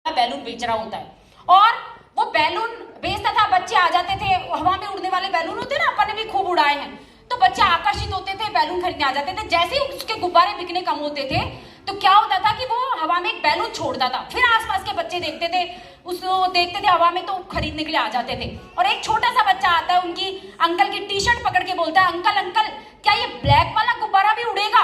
Balloon बेच रहा होता है और वो बैलून बेचता था। बच्चे आ जाते थे, हवा में उड़ने वाले बैलून होते हैं ना, अपन ने भी खूब उड़ाए हैं, तो बच्चे आकर्षित होते थे, बैलून खरीदने आ जाते थे। जैसे ही उसके गुब्बारे बिकने कम होते थे तो क्या होता था कि वो हवा में एक बैलून छोड़ता था, फिर आसपास के बच्चे देखते थे, उसको देखते थे हवा में, तो खरीदने के लिए आ जाते थे। और एक छोटा सा बच्चा आता है, उनकी अंकल की टी शर्ट पकड़ के बोलता है, अंकल अंकल क्या ये ब्लैक वाला गुब्बारा भी उड़ेगा?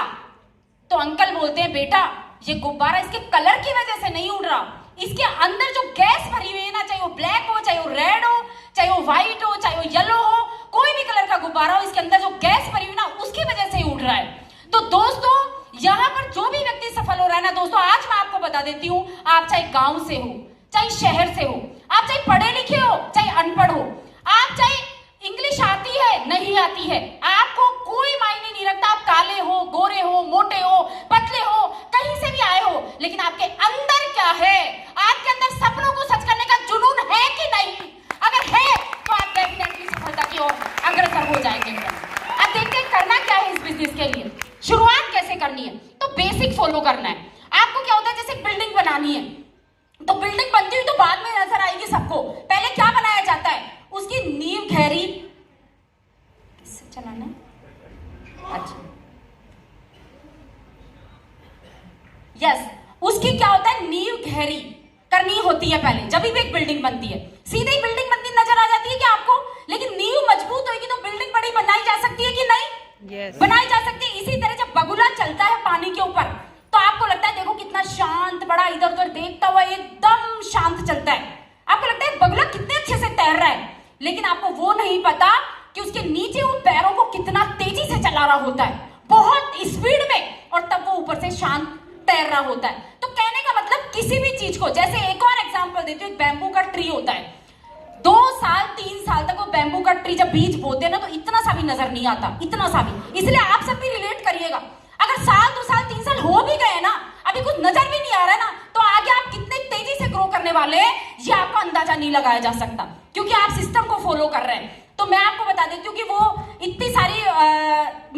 तो अंकल बोलते हैं, बेटा ये गुब्बारा इसके कलर की वजह से नहीं उड़ रहा, इसके अंदर जो गैस भरी हुई है ना, चाहे वो ब्लैक हो, चाहे वो रेड हो, चाहे वो व्हाइट हो, चाहे वो येलो हो, कोई भी कलर का गुब्बारा हो, इसके अंदर जो गैस भरी हुई ना, उसकी वजह से ही उड़ रहा है। तो दोस्तों यहाँ पर जो भी व्यक्ति सफल हो रहा है ना दोस्तों, आज मैं आपको बता देती हूँ, आप चाहे गांव से हो, चाहे शहर से हो, आप चाहे पढ़े लिखे हो, चाहे अनपढ़ हो, आप चाहे इंग्लिश आती है नहीं आती है, आपको कोई मायने नहीं रखता, आप काले हो, गोरे हो, मोटे हो, पतले हो, कहीं से भी आए हो, लेकिन आपके अंदर क्या है? आपके अंदर सपनों को सच करने का जुनून है कि नहीं? अगर है तो आप डेफिनेटली सफलता की ओर अग्रसर हो जाएंगे। अब देखते हैं करना क्या है इस बिजनेस के लिए, शुरुआत कैसे करनी है। तो बेसिक फॉलो करना है। आपको क्या होता है, जैसे बिल्डिंग बनानी है, तो बिल्डिंग बनती हुई तो बाद में नजर आएगी सबको, पहले क्या बनाया जाता है? उसकी नींव गहरी किससे चलाना है? अच्छा यस, उसकी क्या होता है, नींव गहरी करनी होती है पहले, जब भी एक बिल्डिंग बनती है। सीधे ही बिल्डिंग बनती नजर आ जाती है क्या आपको? लेकिन नींव मजबूत होगी तो बिल्डिंग बड़ी बनाई जा सकती है कि नहीं? बनाई जा सकती है। इसी तरह जब बगुला चलता है पानी के ऊपर, तो आपको लगता है देखो कितना शांत, बड़ा इधर उधर देखता हुआ एकदम शांत चलता है, आपको लगता है बगुला कितने अच्छे से तैर रहा है, लेकिन आपको वो नहीं पता कि उसके नीचे वो पैरों को कितना तेजी से चला रहा होता है, बहुत स्पीड में, और तब वो ऊपर से शांत तैर रहा होता है। तो कहने का मतलब किसी भी चीज को, जैसे एक और एग्जांपल देती हूँ, एक बैम्बू का ट्री होता है, 2 साल 3 साल तक वो बैम्बू का ट्री जब बीज बोते हैं ना, तो इतना सा भी नजर नहीं आता, इतना सा भी। इसलिए आप सब भी रिलेट करिएगा, अगर साल 2 साल 3 साल हो भी गए ना, अभी कुछ नजर भी नहीं आ रहा है ना, तो आगे आप कितने तेजी से ग्रो करने वाले हैं ये आपका अंदाजा नहीं लगाया जा सकता, क्योंकि आप सिस्टम को फॉलो कर रहे हैं। तो मैं आपको बता देती हूँ कि वो इतनी सारी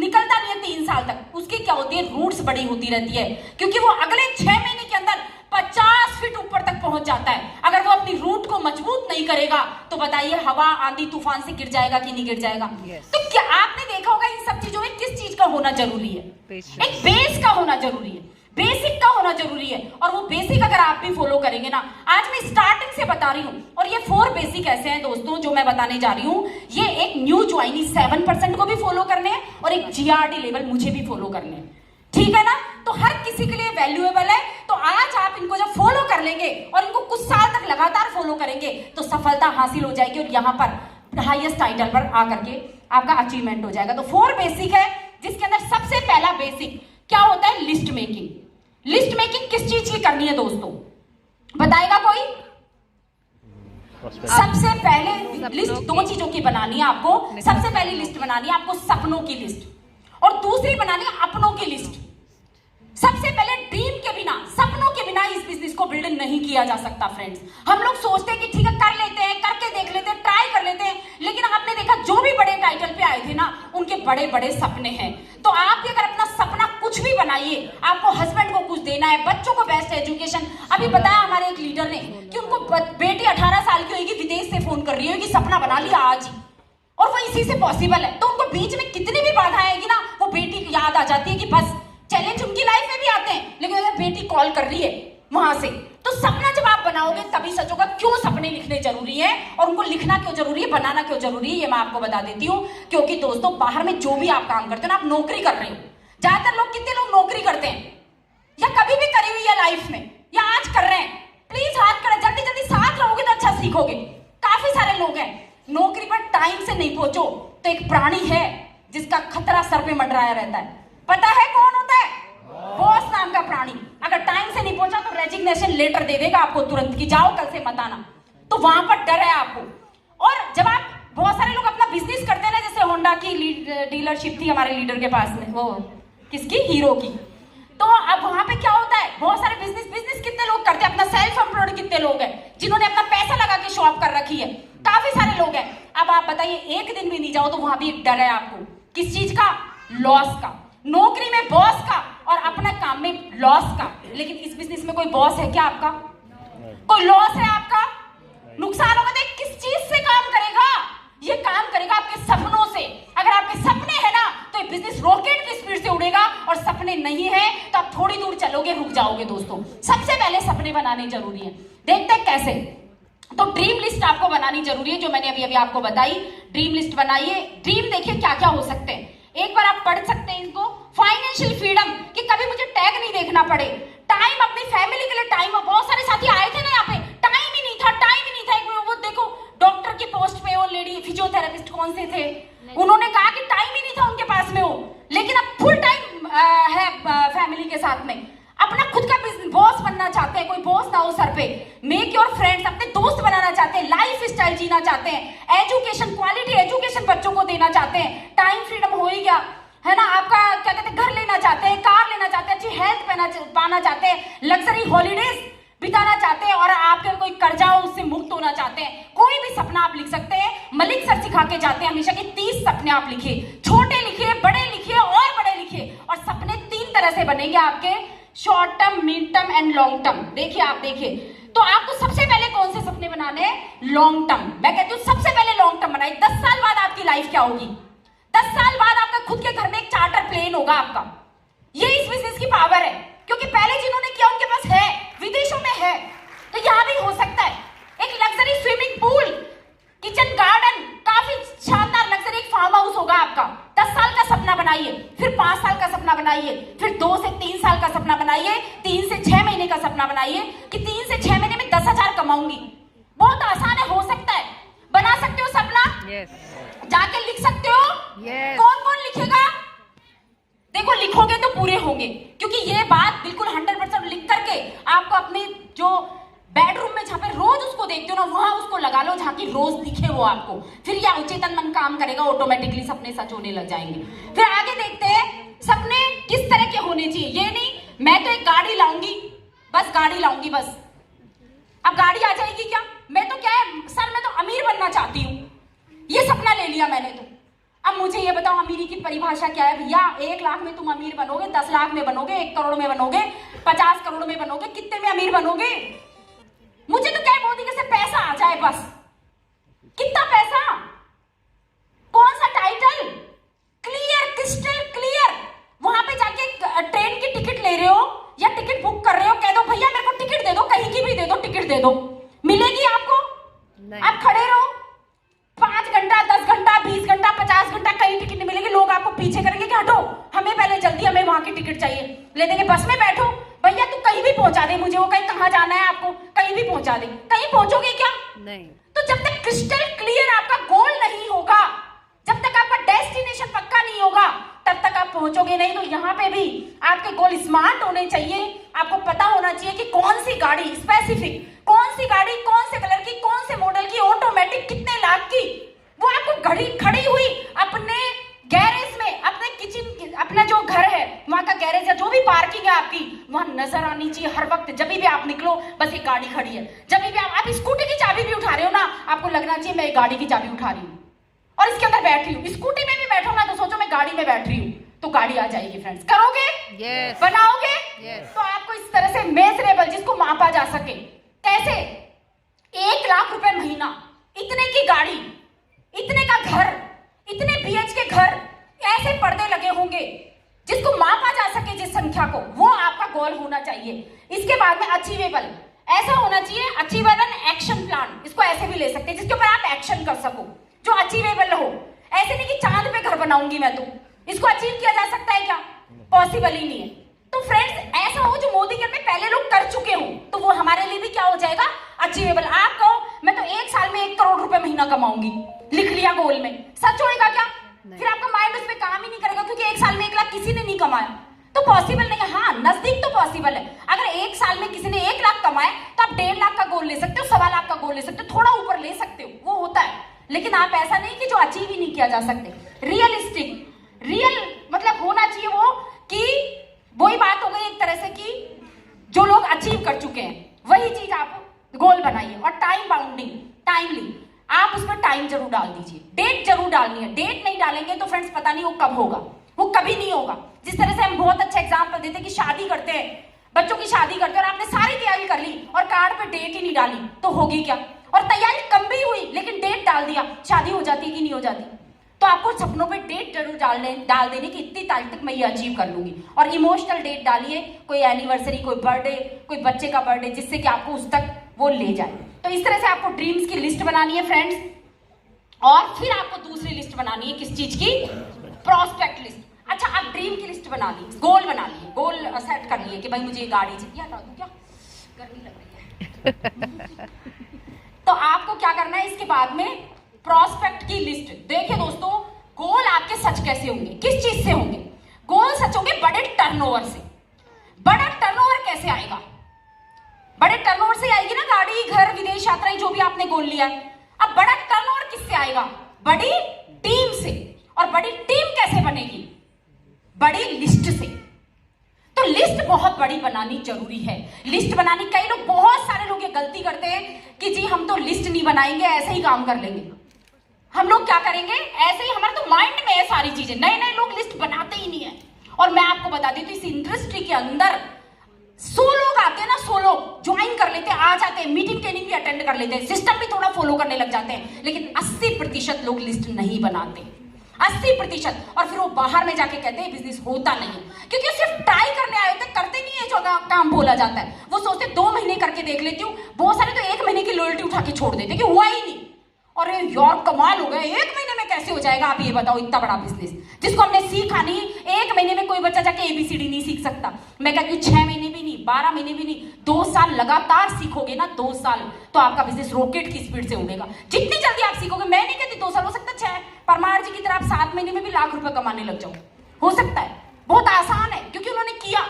निकलता नहीं है 3 साल तक, उसकी क्या होती है, रूट्स बड़ी होती रहती है, क्योंकि वो अगले 6 महीने के अंदर 50 फीट ऊपर तक पहुंच जाता है। अगर वो अपनी रूट को मजबूत नहीं करेगा तो बताइए हवा आंधी तूफान से गिर जाएगा कि नहीं गिर जाएगा? तो क्या आपने देखा होगा इन सब चीजों में किस चीज का होना जरूरी है? एक बेस का होना जरूरी है, बेसिक का होना जरूरी है। और वो बेसिक अगर आप भी फॉलो करेंगे ना, आज मैं स्टार्टिंग से बता रही हूँ, और ये 4 बेसिक ऐसे हैं दोस्तों जो मैं बताने जा रही हूँ। ये एक न्यू ज्वाइनी 7% को भी फॉलो करने हैं और एक GRD लेवल मुझे भी फॉलो करने हैं, ठीक है ना? तो हर किसी के लिए वैल्यूएबल है। तो आज आप इनको जब फॉलो कर लेंगे और इनको कुछ साल तक लगातार फॉलो करेंगे तो सफलता हासिल हो जाएगी, और यहाँ पर हाईएस्ट टाइटल पर आकर के आपका अचीवमेंट हो जाएगा। तो 4 बेसिक है, जिसके अंदर सबसे पहला बेसिक क्या होता है, लिस्ट मेकिंग। लिस्ट मेकिंग किस चीज की करनी है दोस्तों, बताएगा कोई? सबसे पहले लिस्ट 2 चीजों की बनानी है आपको। सबसे पहली लिस्ट बनानी है आपको सपनों की लिस्ट, और दूसरी बनानी है अपनों की लिस्ट। सबसे पहले ड्रीम के बिना, सपनों के बिना इस बिजनेस को बिल्ड नहीं किया जा सकता फ्रेंड्स। हम लोग सोचते हैं कि ठीक है कर लेते हैं, करके देख लेते हैं, ट्राई कर लेते हैं, लेकिन आपने देखा जो भी बड़े टाइटल पे आए थे ना, उनके बड़े बड़े सपने हैं। तो आप भी अगर अपना सपना कुछ भी बनाइए, आपको हस्बैंड को कुछ देना है, बच्चों को बेस्ट एजुकेशन। अभी बताया हमारे एक लीडर ने कि उनको बेटी 18 साल की होगी, विदेश से फोन कर रही है कि सपना बना लिया आज ही, और वो इसी से पॉसिबल है। तो उनको बीच में कितनी भी बाधा आएगी ना, वो बेटी को याद आ जाती है कि बस चैलेंज उनकी लाइफ में भी आते हैं, लेकिन अगर बेटी कॉल कर रही है वहां से, तो सपना जब आप बनाओगे तभी सोचोगा क्यों सपने लिखने जरूरी है, और उनको लिखना क्यों जरूरी है, बनाना क्यों जरूरी है, ये मैं आपको बता देती हूँ। क्योंकि दोस्तों बाहर में जो भी आप काम करते हो ना, आप नौकरी कर रहे हो, ज्यादातर लोग, कितने लोग नौकरी करते हैं या कभी भी करी हुई है लाइफ में, या आज कर रहे हैं? प्लीज हाथ करें, जल्दी जल्दी साथ रहोगे तो अच्छा सीखोगे। काफी सारे लोग हैं नौकरी पर टाइम से नहीं पहुंचो तो एक प्राणी है जिसका खतरा सर पे मंडराया रहता है, पता है कौन होता है? बॉस नाम का प्राणी। अगर टाइम से नहीं पहुंचा तो रेजिग्नेशन लेटर दे देगा आपको तुरंत कि जाओ कल से मत आना। तो वहां पर डर है आपको। और जब आप, बहुत सारे लोग अपना बिजनेस करते हैं ना, जैसे होंडा की डीलरशिप थी हमारे लीडर के पास में, वो किसकी, हीरो की। तो अब वहां पे क्या होता है, बहुत सारे बिजनेस कितने लोग करते हैं, अपना सेल्फ एम्प्लॉयड कितने लोग हैं जिन्होंने अपना पैसा लगा के शॉप कर रखी है, काफी सारे लोग हैं। अब आप बताइए एक दिन भी नहीं जाओ तो वहां भी एक डर है आपको, किस चीज का, लॉस का। नौकरी में बॉस का और अपने काम में लॉस का। लेकिन इस बिजनेस में कोई बॉस है क्या आपका? कोई चलोगे रुक जाओगे दोस्तों। सबसे पहले सपने बनाने जरूरी है। देखते हैं कैसे। तो ड्रीम लिस्ट आपको बनानी जरूरी है, जो मैंने अभी अभी आपको बताई। ड्रीम लिस्ट बनाइए। ड्रीम देखिए क्या क्या हो सकते हैं, एक बार आप पढ़ सकते हैं इसको। फाइनेंशियल फ्रीडम, कि कभी मुझे टैग नहीं देखना पड़े। टाइम, अपनी फैमिली के लिए टाइम। बहुत सारे साथी आए थे ना यहाँ पे, टाइम ही नहीं था, टाइम ही नहीं था। वो देखो डॉक्टर की पोस्ट पे वो लेडी फिजियोथेरेपिस्ट कौन से थे, उन्होंने कहा कि टाइम ही नहीं था उनके पास में वो, लेकिन अब फुल टाइम है फैमिली के साथ में। अपना खुद का बिजनेस, बॉस बनना चाहते हैं, कोई बॉस ना हो सर पे। मेक योर फ्रेंड्स, अपने दोस्त बनाना चाहते हैं, लाइफ स्टाइल जीना चाहते हैं, एजुकेशन, क्वालिटी एजुकेशन बच्चों को देना चाहते हैं। टाइम फ्रीडम हो ही गया है ना। आपका क्या कहते हैं, घर लेना चाहते हैं, कार लेना चाहते हैं, अच्छी हेल्थ पाना चाहते हैं, लग्जरी हॉलीडेज बिताना चाहते हैं, और आपके कोई कर्जा हो उससे मुक्त होना चाहते हैं। कोई भी सपना आप लिख सकते हैं। मलिक सर सिखा के जाते हैं हमेशा कि 30 सपने आप लिखिए, छोटे लिखिए, बड़े लिखिए और बड़े लिखिए। और सपने 3 तरह से बनेंगे आपके, short term, mid term and long term. देखिए आप देखिए, तो आपको सबसे पहले कौन से सपने बनाने हैं, लॉन्ग टर्म। मैं कहती हूँ सबसे पहले लॉन्ग टर्म बनाइए। 10 साल बाद आपकी लाइफ क्या होगी, 10 साल बाद आपका खुद के घर में एक चार्टर प्लेन होगा आपका। ये इस बिजनेस की पावर है, क्योंकि पहले जिन्होंने किया उनके पास है, विदेशों में है, तो यहां भी हो सकता है। एक luxury swimming pool, kitchen garden, काफी शानदार लग्जरी एक फार्म हाउस होगा आपका। 10 साल का सपना बनाइए, फिर 5 साल का सपना बनाइए, फिर 2 से 3 साल का सपना बनाइए, 3 से 6 महीने का सपना बनाइए कि 3 से 6 महीने में 10,000 कमाऊंगी। बहुत आसान है, हो सकता है। बना सकते हो सपना? जाके लिख सकते हो? कौन कौन लिखेगा? देखो लिखोगे तो पूरे होंगे, क्योंकि ये बात बिल्कुल 100% लिख करके आपको अपने जो बेडरूम में जहां पे रोज उसको देखते हो ना, वहां उसको लगा लो जहां की रोज दिखे वो आपको। फिर यह अवचेतन मन काम करेगा, ऑटोमेटिकली सपने सच होने लग जाएंगे। फिर आगे देखते हैं सपने किस तरह के होने चाहिए। ये नहीं मैं तो एक गाड़ी लाऊंगी, बस गाड़ी लाऊंगी बस। अब गाड़ी आ जाएगी क्या? मैं तो क्या है सर, मैं तो अमीर बनना चाहती हूँ, ये सपना ले लिया मैंने तो। अब मुझे ये बताओ अमीरी की परिभाषा क्या है भैया? 1 लाख में तुम अमीर बनोगे, 10 लाख में बनोगे, 1 करोड़ में बनोगे, 50 करोड़ में बनोगे, कितने में अमीर बनोगे? मुझे तो क्या है मोदी के से पैसा आ जाए बस। कितना पैसा, कौन सा टाइटल, क्लियर, क्रिस्टल क्लियर। वहां पे जाके ट्रेन की टिकट ले रहे हो या टिकट बुक कर रहे हो, कह दो भैया मेरे को टिकट दे दो, कहीं की भी दे दो, टिकट दे दो, मिलेगी आपको? आप खड़े रहो 5 घंटा, 10 घंटा, 20 घंटा, 50 घंटा, कहीं टिकट नहीं मिलेगी। लोग आपको पीछे करेंगे कि हटो, हमें पहले जल्दी, हमें वहां की टिकट चाहिए। ले देंगे, बस में बैठो भैया, तू कहीं भी पहुंचा दे मुझे, वो कहीं कहां जाना है आपको, कहीं भी पहुंचा दे। कहीं पहुंचोगे क्या? नहीं। तो जब तक क्रिस्टल क्लियर आपका गोल नहीं होगा, जब तक आपका डेस्टिनेशन पक्का नहीं होगा, तब तक आप पहुंचोगे नहीं। तो यहाँ पे भी आपके गोल स्मार्ट होने चाहिए। आपको पता होना चाहिए कि कौन सी गाड़ी स्पेसिफिक, कौन सी गाड़ी कौन से कलर की, कौन से मॉडल की, ऑटोमेटिक कितने लाख की, वो आपको घड़ी खड़ी हुई अपने गैरेज में, अपने किचन, अपना जो घर है वहां का गैरेज है, जो भी पार्किंग है आपकी, वहां नजर आनी चाहिए हर वक्त। जब भी आप निकलो बस एक गाड़ी खड़ी है। जब भी आप स्कूटी की चाबी भी उठा रहे हो ना, आपको लगना चाहिए मैं एक गाड़ी की चाबी उठा रही हूँ और इसके अंदर बैठ रही हूँ। स्कूटी में भी बैठो ना तो सोचो मैं गाड़ी में बैठ रही हूँ, तो गाड़ी आ जाएगी। फ्रेंड्स करोगे? yes. बनाओगे? yes. तो आपको इस तरह से मेजरेबल, जिसको मापा जा सके, कैसे 1 लाख रुपए महीना, इतने की गाड़ी, इतने का घर, इतने BHK घर, ऐसे पर्दे लगे होंगे जिसको मापा जा सके, जिस संख्या को, वो आपका गोल होना चाहिए। इसके बाद में अचीवेबल, ऐसा होना चाहिए अचीवेबल एक्शन प्लान, इसको ऐसे भी ले सकते हैं जिसके ऊपर आप एक्शन कर सको, जो अचीवेबल हो। ऐसे नहीं कि चांद पे घर बनाऊंगी मैं, तो इसको अचीव किया जा सकता है क्या? पॉसिबल ही नहीं है। तो फ्रेंड्स ऐसा हो जो मोदी के में पहले लोग कर चुके हो, तो वो हमारे लिए भी क्या हो जाएगा? अचीवेबल। आप कहो मैं तो 1 साल में 1 करोड़ रुपए महीना कमाऊंगी, लिख लिया गोल में, सच होएगा क्या? फिर आपका माइंड उस पर काम ही नहीं करेगा, क्योंकि 1 साल में 1 लाख किसी ने नहीं कमाया, तो पॉसिबल नहीं है। हाँ नजदीक तो पॉसिबल है। अगर 1 साल में किसी ने 1 लाख कमाए तो आप 1.5 लाख का गोल ले सकते हो, 1.25 लाख का गोल ले सकते हो, थोड़ा ऊपर ले सकते हो, वो होता है। लेकिन आप ऐसा नहीं कि जो अचीव ही नहीं किया जा सकते। रियलिस्टिक, रियल मतलब होना चाहिए वो, कि वही बात हो गई एक तरह से कि जो लोग अचीव कर चुके हैं वही चीज आप गोल बनाइए। और टाइम बाउंडिंग, टाइमली, आप उसमें टाइम जरूर डाल दीजिए, डेट जरूर डालनी है। डेट नहीं डालेंगे तो फ्रेंड्स पता नहीं वो कब होगा, वो कभी नहीं होगा। जिस तरह से हम बहुत अच्छा एग्जाम्पल देते हैं कि शादी करते हैं, बच्चों की शादी करते हैं और आपने सारी तैयारी कर ली और कार्ड पे डेट ही नहीं डाली, तो होगी क्या? और तैयारी कम भी हुई लेकिन डेट डाल दिया, शादी हो जाती है कि नहीं हो जाती? तो आपको सपनों पे डेट जरूर डाल देनी कि इतनी तारीख तक मैं ये अचीव कर लूंगी। और इमोशनल डेट डालिए, कोई एनिवर्सरी, कोई बर्थडे, कोई बच्चे का बर्थडे, जिससे कि आपको उस तक वो ले जाए। तो इस तरह से आपको ड्रीम्स की लिस्ट बनानी है फ्रेंड्स। और फिर आपको दूसरी लिस्ट बनानी है किस चीज की? Prospect list. अच्छा, आप ड्रीम की लिस्ट बना ली, गोल बना लिए, गोल सेट कर लिए कि भाई मुझे ये गाड़ी चाहिए। हटा दूं क्या, गर्मी लग रही है। तो आपको क्या करना है इसके बाद में? प्रॉस्पेक्ट की लिस्ट। देखिए दोस्तों, गोल आपके सच कैसे होंगे, किस चीज से होंगे? गोल सच होंगे बड़े टर्नओवर से। बड़ा टर्नओवर कैसे आएगा? बड़े टर्नओवर से आएगी ना गाड़ी, घर, विदेश यात्रा, जो भी आपने गोल लिया है। अब बड़ा टर्नओवर किससे आएगा? बड़ी टीम से। और बड़ी टीम कैसे बनेगी? बड़ी लिस्ट से। तो लिस्ट बहुत बड़ी बनानी जरूरी है। लिस्ट बनानी, कई लोग, बहुत सारे लोग ये गलती करते हैं कि जी हम तो लिस्ट नहीं बनाएंगे, ऐसे ही काम कर लेंगे। हम लोग क्या करेंगे? ऐसे ही, हमारे तो माइंड में है सारी चीजें। नए नए लोग लिस्ट बनाते ही नहीं है। और मैं आपको बता दी, तो इस इंडस्ट्री के अंदर 100 लोग आते हैं ना, 100 लोग ज्वाइन कर लेते हैं, आ जाते हैं, मीटिंग ट्रेनिंग भी अटेंड कर लेते हैं, सिस्टम भी थोड़ा फॉलो करने लग जाते हैं, लेकिन 80% लोग लिस्ट नहीं बनाते। 80%। और फिर वो बाहर में जाके कहते हैं बिजनेस होता नहीं है, क्योंकि सिर्फ ट्राई करने आए होते, करते नहीं है जो काम बोला जाता है। वो सोचते 2 महीने करके देख लेती हूँ। बहुत सारे तो 1 महीने की लॉयल्टी उठा के छोड़ देते कि हुआ ही नहीं। और यार कमाल हो गया, 1 महीने में कैसे हो जाएगा? आप ये बताओ, इतना बड़ा बिजनेस जिसको हमने सीखा नहीं। 1 महीने में कोई बच्चा जाके ABCD नहीं सीख सकता। मैं कहती हूँ 6 महीने भी नहीं, 12 महीने भी नहीं, 2 साल लगातार सीखोगे ना, 2 साल, तो आपका बिजनेस रॉकेट की स्पीड से उड़ेगा। जितनी जल्दी आप सीखोगे, मैं नहीं कहती 2 साल, हो सकता 6, परमार जी की तरह आप 7 महीने में भी लाख रुपए कमाने लग जाओ, हो सकता है। बहुत आसान है, क्योंकि उन्होंने किया,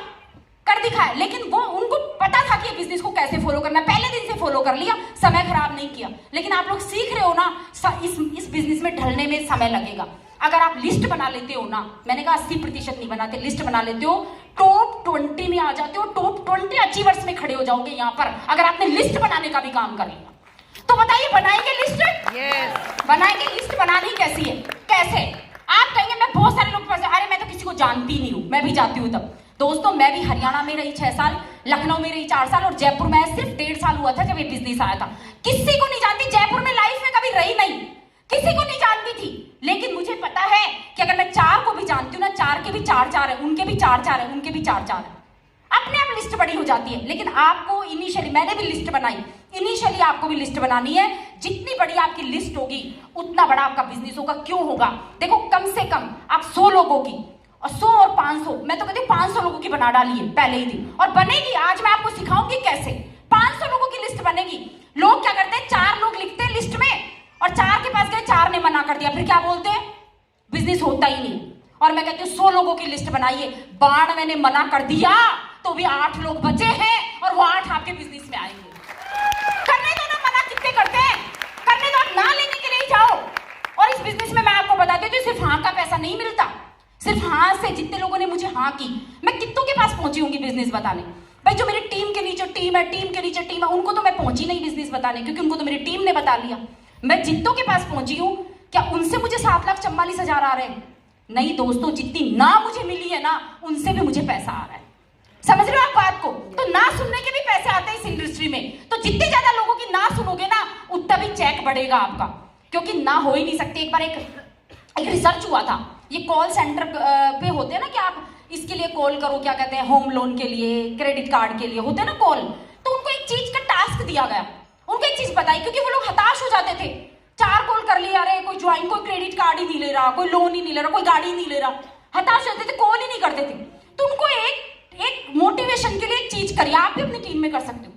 कर दिखाया। लेकिन वो, उनको पता था कि बिजनेस को कैसे फॉलो करना है, पहले दिन से फॉलो कर लिया, समय खराब नहीं किया। लेकिन आप लोग सीख रहे हो ना, इस बिजनेस में ढलने में समय लगेगा। अगर आप लिस्ट बना लेते हो ना, मैंने कहा 80% नहीं बनाते, लिस्ट बना लेते हो, टॉप 20 में आ जाते हो, टॉप 20 अचीवर्स में खड़े हो जाओगे यहाँ पर, अगर आपने लिस्ट बनाने का भी काम कर लिया। तो बताइए, बनाएंगे लिस्ट? yes. बनाएंगे लिस्ट। बनानी कैसी है? कैसे? आप कहेंगे मैं, बहुत सारे लोग फंसे, अरे मैं तो किसी को जानती नहीं हूँ। मैं भी जाती हूँ तब। दोस्तों, मैं भी हरियाणा में रही 6 साल, लखनऊ में रही 4 साल, और जयपुर में सिर्फ 1.5 साल हुआ था जब ये बिजनेस आया था। किसी को नहीं जानती, जयपुर में लाइफ में कभी रही नहीं, किसी को नहीं जानती थी। लेकिन मुझे पता है कि अगर मैं 4 को भी जानती हूँ ना, 4 के भी 4 है, उनके भी 4 है, उनके भी 4 है। अपने आप लिस्ट बड़ी हो जाती है। लेकिन आपको इनिशियली, मैंने भी लिस्ट बनाई, इनिशियली आपको भी लिस्ट बनानी है। जितनी बड़ी आपकी लिस्ट होगी, उतना बड़ा आपका बिजनेस होगा। क्यों होगा? देखो, कम से कम आप 100 लोगों की, और 100 और 500, मैं तो कहती हूँ 500 लोगों की बना डालिए पहले ही दिन, और बनेगी। आज मैं आपको सिखाऊंगी कैसे 500 लोगों की लिस्ट बनेगी। लोग क्या करते हैं, 4 लोग लिखते हैं लिस्ट में, और 4 के पास गए, 4 ने मना कर दिया, फिर क्या बोलते हैं? बिजनेस होता ही नहीं। और मैं कहती हूँ 100 लोगों की लिस्ट बनाइए। 92 ने मना कर दिया तो भी 8 लोग बचे हैं, और वो 8 आपके बिजनेस में आएंगे। करने दो ना, मना कितने करते हैं? करने दो, आप ना लेने के लिए जाओ। और इस बिजनेस में मैं आपको बताती हूँ, सिर्फ हाँ का पैसा नहीं मिलता। सिर्फ हाँ से, जितने लोगों ने मुझे हाँ की, मैं कितनों के पास पहुंची होंगी बिजनेस बताने। भाई जो मेरी टीम के नीचे टीम है, टीम के नीचे टीम है, उनको तो मैं पहुंची नहीं बिजनेस बताने, क्योंकि उनको तो मेरी टीम ने बता लिया। मैं जितनों के पास पहुंची हूँ, क्या उनसे मुझे 7,44,000 आ रहे हैं? नहीं दोस्तों, जितनी ना मुझे मिली है ना, उनसे भी मुझे पैसा आ रहा है। समझ रहे हो आप बात को? तो ना सुनने के भी पैसे आते हैं इस इंडस्ट्री में। तो जितने ज्यादा लोगों की ना सुनोगे ना, उतना भी चेक बढ़ेगा आपका, क्योंकि ना हो ही नहीं सकते। एक बार एक रिसर्च हुआ था, ये कॉल सेंटर पे होते हैं ना कि आप इसके लिए कॉल करो, क्या कहते हैं, होम लोन के लिए, क्रेडिट कार्ड के लिए होते हैं ना कॉल। तो उनको एक चीज का टास्क दिया गया, उनको एक चीज बताई, क्योंकि वो लोग हताश हो जाते थे। 4 कॉल कर लिया, अरे कोई ज्वाइन, कोई क्रेडिट कार्ड ही नहीं ले रहा, कोई लोन ही नहीं ले रहा, कोई गाड़ी नहीं ले रहा, हताश होते थे, कॉल ही नहीं करते थे। तो उनको एक मोटिवेशन के लिए एक चीज करिए, आप भी अपनी टीम में कर सकते हो,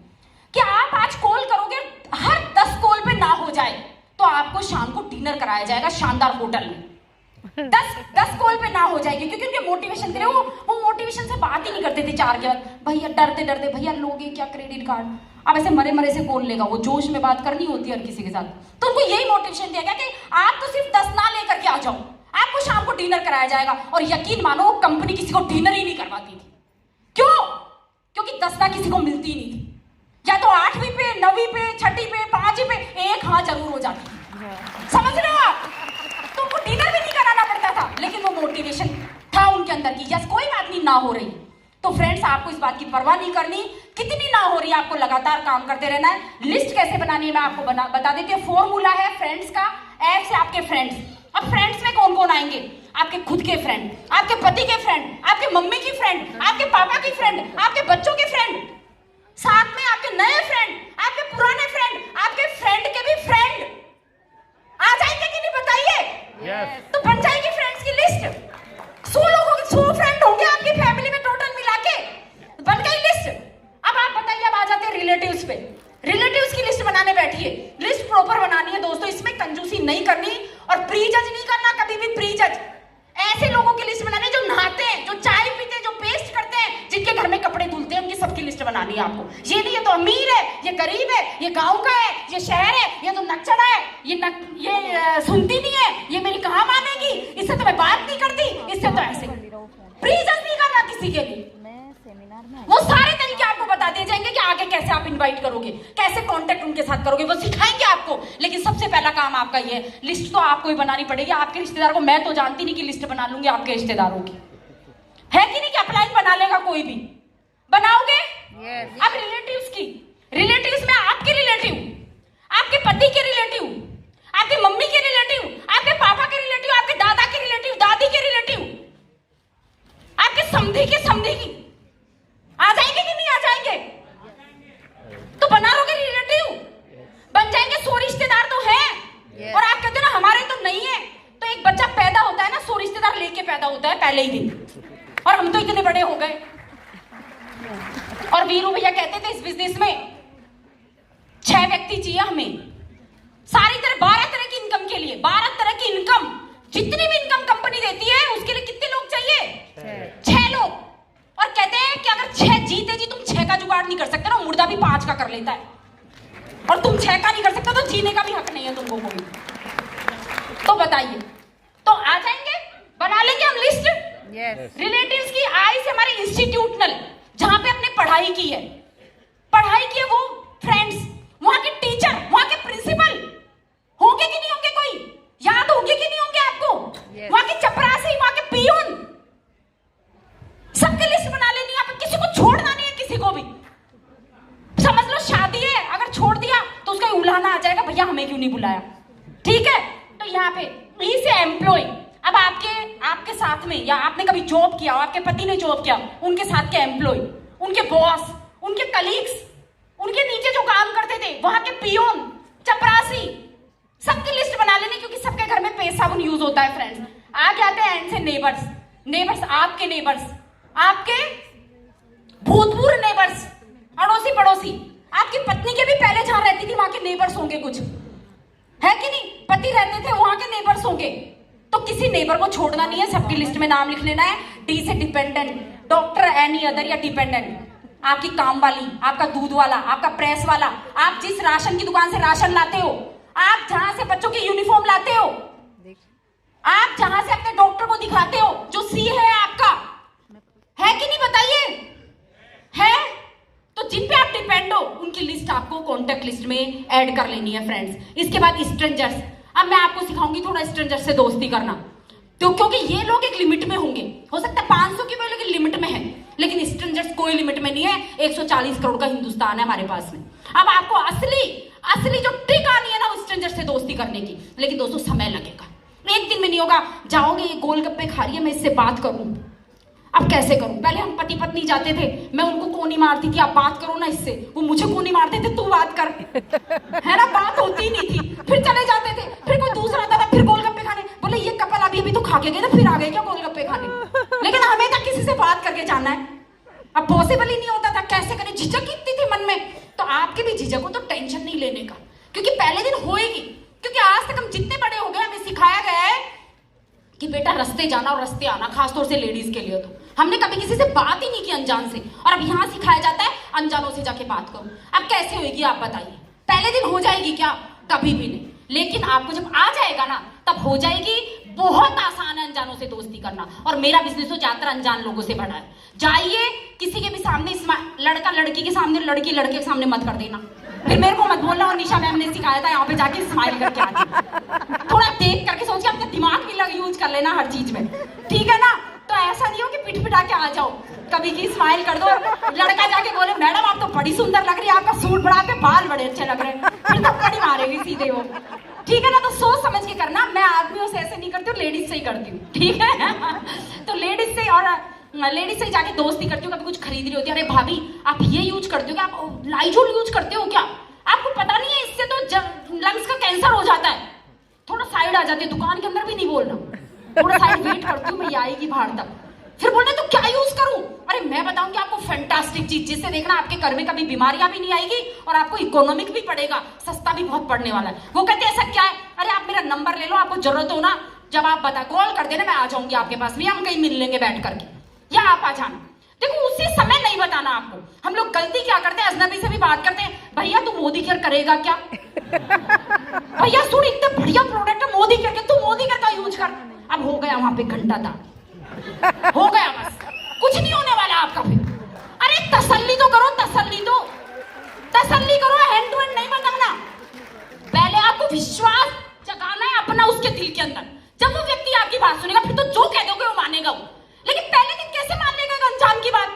कि आप आज कॉल करोगे, हर 10 कॉल पे ना हो जाए तो आपको शाम को डिनर कराया जाएगा शानदार होटल में। 10 कॉल पे ना हो जाएगी, क्योंकि उनके मोटिवेशन के लिए वो मोटिवेशन से बात ही नहीं करते थे 4 के बाद। भैया डरते डरते, भैया लोगे क्या क्रेडिट कार्ड? अब ऐसे मरे मरे से कौन लेगा? वो जोश में बात करनी होती है हर किसी के साथ। तो उनको यही मोटिवेशन दिया गया कि आप तो सिर्फ 10 ना लेकर के आ जाओ, आपको शाम को डिनर कराया जाएगा। और यकीन मानो, कंपनी किसी को डिनर ही नहीं करवाती थी। क्यों? क्योंकि 10 ना किसी को मिलती ही नहीं थी। या तो 8वीं पे, 9वीं पे, 6ठी पे, 5वीं पे एक हाँ जरूर हो जाती थी। समझ रहे हो आप? तो उनको डिनर भी नहीं कराना पड़ता था, लेकिन वो मोटिवेशन था उनके अंदर की यस कोई बात नहीं ना हो रही। तो फ्रेंड्स, आपको इस बात की परवाह नहीं करनी, कितनी ना हो रही है, आपको लगातार काम करते रहना है। लिस्ट कैसे बनानी है मैं आपको बता देती हूँ। फॉर्मूला है फ्रेंड्स का ऐप से आपके फ्रेंड्स। अब फ्रेंड्स में कौन कौन आएंगे? आपके खुद के फ्रेंड, आपके पति के फ्रेंड, आपके मम्मी की फ्रेंड, आपके पापा की फ्रेंड, आपके बच्चों के फ्रेंड, साथ में आपके नए फ्रेंड, आपके पुराने फ्रेंड, आपके फ्रेंड के भी फ्रेंड आ जाएंगे कि नहीं बताइए? तो बन जाएगी फ्रेंड्स की लिस्ट। 100 लोगों के 100 फ्रेंड होंगे आपकी फैमिली में टोटल मिला के, बन गई लिस्ट। अब आप बताइए, अब आ जाते हैं रिलेटिव्स पे। रिलेटिव्स की लिस्ट बनाने बैठिए। लिस्ट प्रॉपर बनानी है दोस्तों, इसमें कंजूसी नहीं करनी और प्री जज नहीं करना कभी भी। प्री जज ऐसे लोगों की लिस्ट बनानी जो नहाते हैं, जो चाय पीते हैं, जो पेस्ट करते हैं, जिनके घर में कपड़े धुलते हैं, उनकी सबकी लिस्ट बनानी है आपको। ये नहीं ये तो अमीर है, ये गरीब है, ये गांव का है, ये शहर है, ये तो नक्चड़ा है, ये सुनती नहीं है, ये मेरी कहाँ मानेगी, इससे तो मैं बात नहीं करती, इससे तो ऐसे। प्री जज नहीं करना किसी के लिए। वो सारे तरीके आपको बता दिए जाएंगे कि आगे कैसे आप इनवाइट करोगे, कैसे कांटेक्ट उनके साथ करोगे, वो सिखाएंगे आपको। लेकिन सबसे पहला काम आपका ये है, लिस्ट तो आपको ही बनानी पड़ेगी। आपके रिश्तेदार को मैं तो जानती नहीं कि लिस्ट बना लूंगी आपके रिश्तेदारों की, है कि नहीं? कि अपलाइन बना लेगा कोई भी, बनाओगे? अब रिलेटिव्स की, रिलेटिव्स में आपके रिलेटिव, आपके पति के रिलेटिव, आपकी मम्मी के रिलेटिव, आपके पापा के रिलेटिव, आपके दादा के रिलेटिव, दादी के रिलेटिव, आपके समधी के समधी की आ जाएंगे कि नहीं आ जाएंगे? तो बना लोगे रिलेटिव, बन जाएंगे। 100 रिश्तेदार तो हैं। और आप कहते हैं ना हमारे तो नहीं है। तो एक बच्चा पैदा होता है ना, 100 रिश्तेदार लेके पैदा होता है पहले ही दिन, और हम तो इतने बड़े हो गए। और वीरू भैया कहते थे इस बिजनेस में 6 व्यक्ति चाहिए हमें, सारी तरह 12 तरह की इनकम के लिए। 12 तरह की इनकम, जितनी भी इनकम कंपनी देती है उसके लिए कितने लोग चाहिए? 6 लोग। और कहते हैं कि अगर 6 जीते जी, तुम 6 का जुगाड़ नहीं कर सकते ना, मुर्दा भी 5 का कर लेता है, और तुम 6 का नहीं कर सकते तो जीने का भी हक नहीं है तुमको कोई। तो बताइए, तो आ जाएंगे, बना लेंगे हम लिस्ट। रिलेटिव्स की आई से हमारे इंस्टीट्यूशनल, जहां पे आपने पढ़ाई की है वो फ्रेंड्स, वहां के टीचर, वहां के प्रिंसिपल होंगे कि नहीं होंगे? कोई याद होंगे कि नहीं होंगे आपको? वहां के चपरासी, वहां के पियून, सबकी लिस्ट बना लेनी है। आप किसी को छोड़ना नहीं है, किसी को भी। समझ लो शादी है, अगर छोड़ दिया तो उसका उलाहना आ जाएगा, भैया हमें क्यों नहीं बुलाया, ठीक है? तो यहाँ पे ई से एम्प्लॉय, अब आपके साथ में, या आपने कभी जॉब किया, आपके पति ने जॉब किया, उनके साथ के एम्प्लॉय, उनके बॉस, उनके कलीग्स, उनके नीचे जो काम करते थे, वहां के पियोन, चपरासी, सबकी लिस्ट बना लेनी, क्योंकि सबके घर में पैसा साबुन यूज होता है फ्रेंड्स। आगे आते हैं एंड से नेबर्स। नेबर्स आपके नेबर्स, आपके भूतपूर्व नेबर्स, अड़ोसी पड़ोसी, आपकी पत्नी के भी पहले जहां रहती थी वहां के नेबर्स होंगे कुछ, है कि नहीं? पति रहते थे वहां के नेबर्स होंगे। तो किसी नेबर को छोड़ना नहीं है, सबकी लिस्ट में नाम लिख लेना है। डी से डिपेंडेंट, डॉक्टर, एनी अदर या डिपेंडेंट, आपकी काम वाली, आपका दूध वाला, आपका प्रेस वाला, आप जिस राशन की दुकान से राशन लाते हो, आप जहां से बच्चों की यूनिफॉर्म लाते हो, आप जहां से अपने डॉक्टर को दिखाते हो, जो सी है आपका, है कि नहीं बताइए? है? तो जिन पे आप डिपेंड हो उनकी लिस्ट आपको कॉन्टेक्ट लिस्ट में ऐड कर लेनी है फ्रेंड्स। इसके बाद स्ट्रेंजर्स। अब मैं आपको सिखाऊंगी थोड़ा स्ट्रेंजर से दोस्ती करना, तो क्योंकि ये लोग एक लिमिट में होंगे, हो सकता है 500 की लेकिन लिमिट में है, लेकिन स्ट्रेंजर्स कोई लिमिट में नहीं है। 140 करोड़ का हिंदुस्तान है हमारे पास में। अब आपको असली जो ट्रिक आनी है ना उस स्ट्रेंजर से दोस्ती करने की, लेकिन दोस्तों समय लगेगा, एक दिन में नहीं होगा। जाओगे, ये गोलगप्पे खा रही है, मैं इससे बात करूं, अब कैसे करूं? पहले हम पति पत्नी जाते थे, मैं उनको कोनी मारती थी, आप बात करो ना इससे, वो मुझे कोनी मारते थे, तू बात कर, है ना? बात होती नहीं थी। फिर चले जाते थे, फिर कोई दूसरा आता था, फिर गोलगप्पे खाने, बोले ये कपल अभी तो खा के गए थे, फिर आ गए क्या गोलगप्पे खाने? लेकिन हमें तो किसी से बात करके जाना है, अब पॉसिबल ही नहीं होता था। कैसे करें? झिझक इतनी थी मन में। तो आपके भी झिझक हो तो टेंशन नहीं लेने का, क्योंकि पहले दिन होएगी। क्योंकि आज तक हम जितने बड़े हो गए, हमें सिखाया गया है कि बेटा रास्ते जाना और रास्ते आना, खासतौर से लेडीज के लिए। तो हमने कभी किसी से बात ही नहीं की अनजान से, और अब यहाँ सिखाया जाता है अनजानों से जाके बात करो। अब कैसे होगी आप बताइए? पहले दिन हो जाएगी क्या? कभी भी नहीं। लेकिन आपको जब आ जाएगा ना, तब हो जाएगी। बहुत आसान है अनजानों से दोस्ती करना, और मेरा बिजनेस तो ज्यादातर अनजान लोगों से बड़ा है। जाइए, किसी के भी सामने, लड़का लड़की के सामने, लड़की लड़के के सामने मत कर देना। फिर मेरे को मत बोलना और निशा मैम ने सिखाया था यहाँ पे जाके स्माइल करके आती। थोड़ा देख करके सोचिए, अपने दिमाग भी यूज कर लेना हर चीज में, ठीक है ना? तो ऐसा नहीं हो कि पिट पिटा के आ जाओ, कभी की स्माइल कर दो, लड़का जाके बोले मैडम आप तो बड़ी सुंदर लग रही है, आपका सूट बड़ा, आपके बाल बड़े अच्छे लग रहे हैं, फिर तो बड़ी मारेगी सीधे वो। ठीक है ना, तो सोच समझ के करना। मैं आदमियों से ऐसे नहीं करती हूँ, लेडीज से ही करती हूँ, ठीक है। तो लेडीज से, और लेडीज से जाके दोस्ती करती हूँ। कभी कुछ खरीद रही होती है, अरे भाभी आप ये यूज करते हो क्या, आप लाइजोल यूज करते हो क्या, आपको पता नहीं है इससे तो लंग्स का कैंसर हो जाता है। थोड़ा साइड आ जाती है, दुकान के अंदर भी नहीं बोलना, थोड़ा साइड वेट करती हूँ, मैं ये आएगी बाहर तक, फिर बोलना तो क्या यूज करूं। अरे मैं बताऊंगी आपको फैंटास्टिक चीज, जिससे देखना आपके घर में कभी बीमारियां भी नहीं आएगी और आपको इकोनॉमिक भी पड़ेगा, सस्ता भी बहुत पड़ने वाला है। वो कहते हैं ऐसा क्या है, अरे आप मेरा नंबर ले लो, आपको जरूरत हो ना जब आप बता कॉल कर देना, मैं आ जाऊंगी आपके पास भी, हम कहीं मिल लेंगे बैठ करके, या आप आ जाना। देखो उसी समय नहीं बताना आपको। हम लोग गलती क्या करते हैं, अजनबी से भी बात करते हैं, भैया तू मोदी केयर करेगा क्या, भैया सुन इतने बढ़िया प्रोडक्ट है मोदी केयर के, तू मोदी केयर का यूज कर। अब हो गया वहां पे घंटा था, हो गया बस, कुछ नहीं होने वाला आपका फिर। अरे तसल्ली तो करो, तसल्ली करो, हैंड टू हैंड नहीं बताना। पहले आपको विश्वास जगाना है अपना उसके दिल के अंदर, जब वो व्यक्ति आपकी बात सुनेगा फिर तो जो कह दोगे वो मानेगा वो। लेकिन पहले दिन कैसे मान लेगा एक अनजान की बात,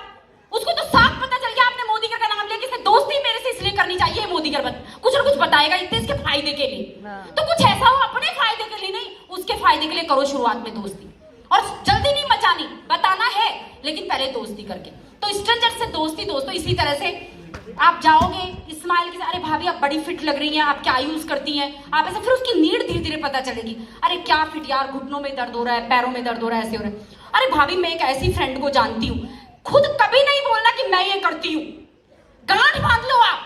उसको तो साफ पता चल गया आपने मोदी का नाम लिया, किसने दोस्ती मेरे से इसलिए करनी चाहिए, मोदी का कुछ ना कुछ बताएगा इतने इसके फायदे के लिए। तो कुछ ऐसा हो अपने फायदे के लिए नहीं, उसके फायदे के लिए करो शुरुआत में दोस्ती, और जल्दी नहीं मचानी, बताना है लेकिन पहले दोस्ती करके। तो स्ट्रेंजर से दोस्ती दोस्तों इसी तरह से आप जाओगे इस्माइल के, अरे भाभी आप बड़ी फिट लग रही हैं, आप क्या यूज करती हैं, आप ऐसे, फिर उसकी नीड धीरे धीरे पता चलेगी। अरे क्या फिट यार, घुटनों में दर्द हो रहा है, पैरों में दर्द हो रहा है, ऐसे हो रहा है। अरे भाभी मैं एक ऐसी फ्रेंड को जानती हूँ, खुद कभी नहीं बोलना कि मैं ये करती हूँ, गांठ बांध लो आप,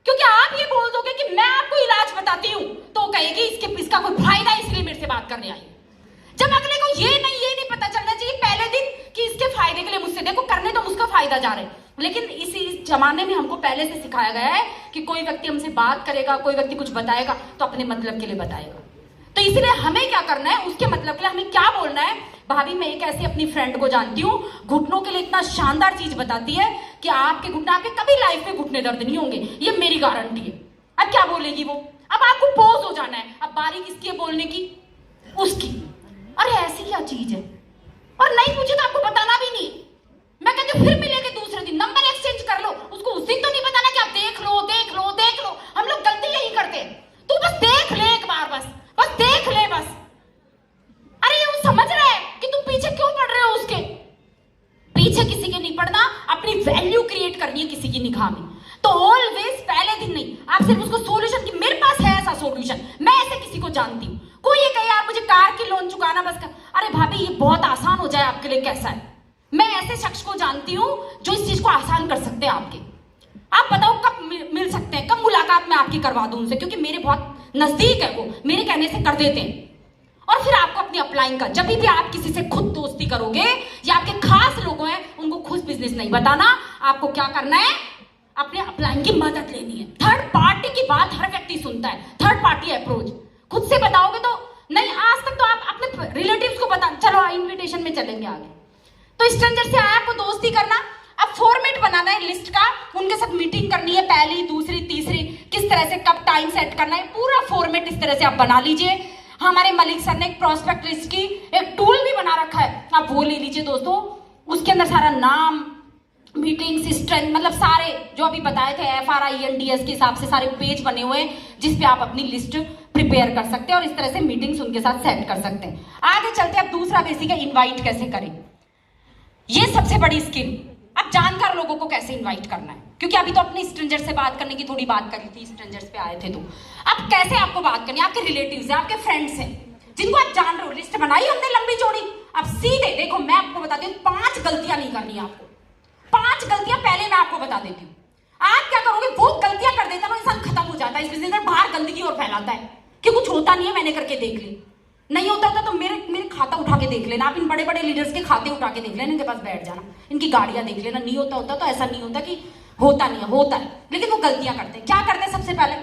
क्योंकि आप ये बोल दोगे कि मैं आपको इलाज बताती हूँ तो कहेगी इसका कोई फायदा है इसलिए मेरे से बात करने आई। जब अगले को ये नहीं पता चलना चाहिए पहले दिन कि इसके फायदे के लिए मुझसे, देखो करने तो मुझका फायदा जा रहा है, लेकिन इसी जमाने में हमको पहले से सिखाया गया है कि कोई व्यक्ति हमसे बात करेगा, कोई व्यक्ति कुछ बताएगा तो अपने मतलब के लिए बताएगा। तो इसलिए हमें क्या करना है, उसके मतलब के लिए हमें क्या बोलना है, भाभी मैं एक ऐसी अपनी फ्रेंड को जानती हूँ, घुटनों के लिए इतना शानदार चीज बताती है कि आपके घुटने, आपके कभी लाइफ में घुटने दर्द नहीं होंगे, ये मेरी गारंटी है। अब क्या बोलेगी वो, अब आपको पोज हो जाना है, अब बारी किसकी है बोलने की, उसकी। अरे ऐसी क्या चीज है, और नहीं पूछे तो आपको बताना भी नहीं। मैं कहती हूँ फिर मिलेंगे दूसरे दिन, नंबर एक्सचेंज कर लो, उसको उस दिन तो नहीं बताना कि आप देख लो देख लो देख लो, हम लोग गलती यही करते हैं। तू बस देख ले एक बार, बस देख ले बस। अरे वो समझ रहा है कि तुम पीछे क्यों पड़ रहे हो, उसके पीछे किसी के नहीं पड़ना, अपनी वैल्यू क्रिएट करनी है किसी की निगाह में। तो ऑलवेज पहले दिन नहीं, आप सिर्फ उसको सॉल्यूशन की, मेरे पास है ऐसा सॉल्यूशन, मैं ऐसे किसी को जानती हूँ। कोई ये कहे यार मुझे कार की लोन चुकाना बस कर, अरे भाभी ये बहुत आसान हो जाए आपके लिए, कैसा है, मैं ऐसे शख्स को जानती हूँ जो इस चीज को आसान कर सकते हैं आपके। आप बताओ कब मिल सकते हैं, कब मुलाकात मैं आपकी करवा दूं उनसे, क्योंकि मेरे बहुत नजदीक है वो, मेरे कहने से कर देते हैं। और फिर आपको अपनी अपलाइन का, जब भी आप किसी से खुद दोस्ती करोगे या आपके खास लोग हैं उनको खुद बिजनेस नहीं बताना, आपको क्या करना है, अपने अपलाइन की मदद लेनी है। थर्ड पार्टी की बात हर व्यक्ति सुनता है, थर्ड पार्टी अप्रोच खुद से बताओगे तो नहीं, आज तक तो आप अपने रिलेटिव्स को बता, चलो इन्विटेशन में चलेंगे आगे। तो स्ट्रेंजर से आपको दोस्ती करना, अब फॉर्मेट बनाना है लिस्ट का, उनके साथ मीटिंग करनी है, पहली दूसरी तीसरी, किस तरह से कब टाइम सेट करना है, पूरा फॉर्मेट इस तरह से आप बना लीजिए। हमारे मलिक सर ने एक प्रोस्पेक्ट लिस्ट की एक टूल भी बना रखा है, आप वो ले लीजिए दोस्तों। उसके अंदर सारा नाम, मीटिंग्स, स्ट्रेंथ, मतलब सारे जो अभी बताए थे FRINDS के हिसाब से सारे पेज बने हुए हैं जिसपे आप अपनी लिस्ट प्रिपेयर कर सकते हैं और इस तरह से मीटिंग्स उनके साथ सेट कर सकते हैं। आगे चलते हैं, अब दूसरा बेसिक है इनवाइट कैसे करें, ये सबसे बड़ी स्किल। अब जानकार लोगों को कैसे इनवाइट करना है, क्योंकि अभी तो अपने स्ट्रेंजर से बात करने की थोड़ी बात करी थी, स्ट्रेंजर्स पे आए थे, तो अब कैसे आपको बात करनी है, आपके रिलेटिव्स हैं, आपके फ्रेंड्स हैं जिनको आप जान रहे हो, लिस्ट बनाई हमने लंबी चौड़ी। अब सीधे देखो मैं आपको बताती हूँ, 5 गलतियां नहीं करनी आपको, 5 गलतियां पहले मैं आपको बता देती हूँ। आप क्या करोगे, वो गलतियां कर देता है इंसान खत्म हो जाता है इस बिजनेस में, बाहर गंदगी और फैलाता है कि कुछ होता नहीं है, मैंने करके देख ली, नहीं होता तो मेरे खाता उठा के देख लेना, आप इन बड़े बड़े लीडर्स के खाते उठा के देख लेना, इनके पास बैठ जाना, इनकी गाड़ियां देख लेना, नहीं होता तो ऐसा नहीं होता कि होता नहीं है, होता है, लेकिन वो गलतियां करते हैं। क्या करते हैं, सबसे पहले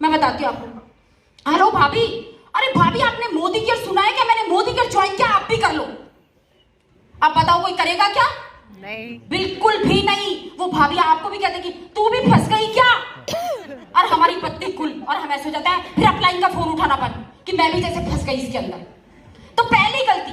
मैं बताती हूँ आपको, हेलो भाभी, अरे भाभी आपने मोदी केयर सुना है क्या, मैंने मोदी केयर ज्वाइन किया, आप भी कर लो। अब बताओ कोई करेगा क्या, नहीं, बिल्कुल भी नहीं। वो भाभी आपको भी कहते कि तू भी फंस गई क्या, और हमारी पत्नी कुल, और हम ऐसे हो जाता है फिर अपलाइन का फोन उठाना बंद कि मैं भी जैसे फंस गई इसके अंदर। तो पहली गलती,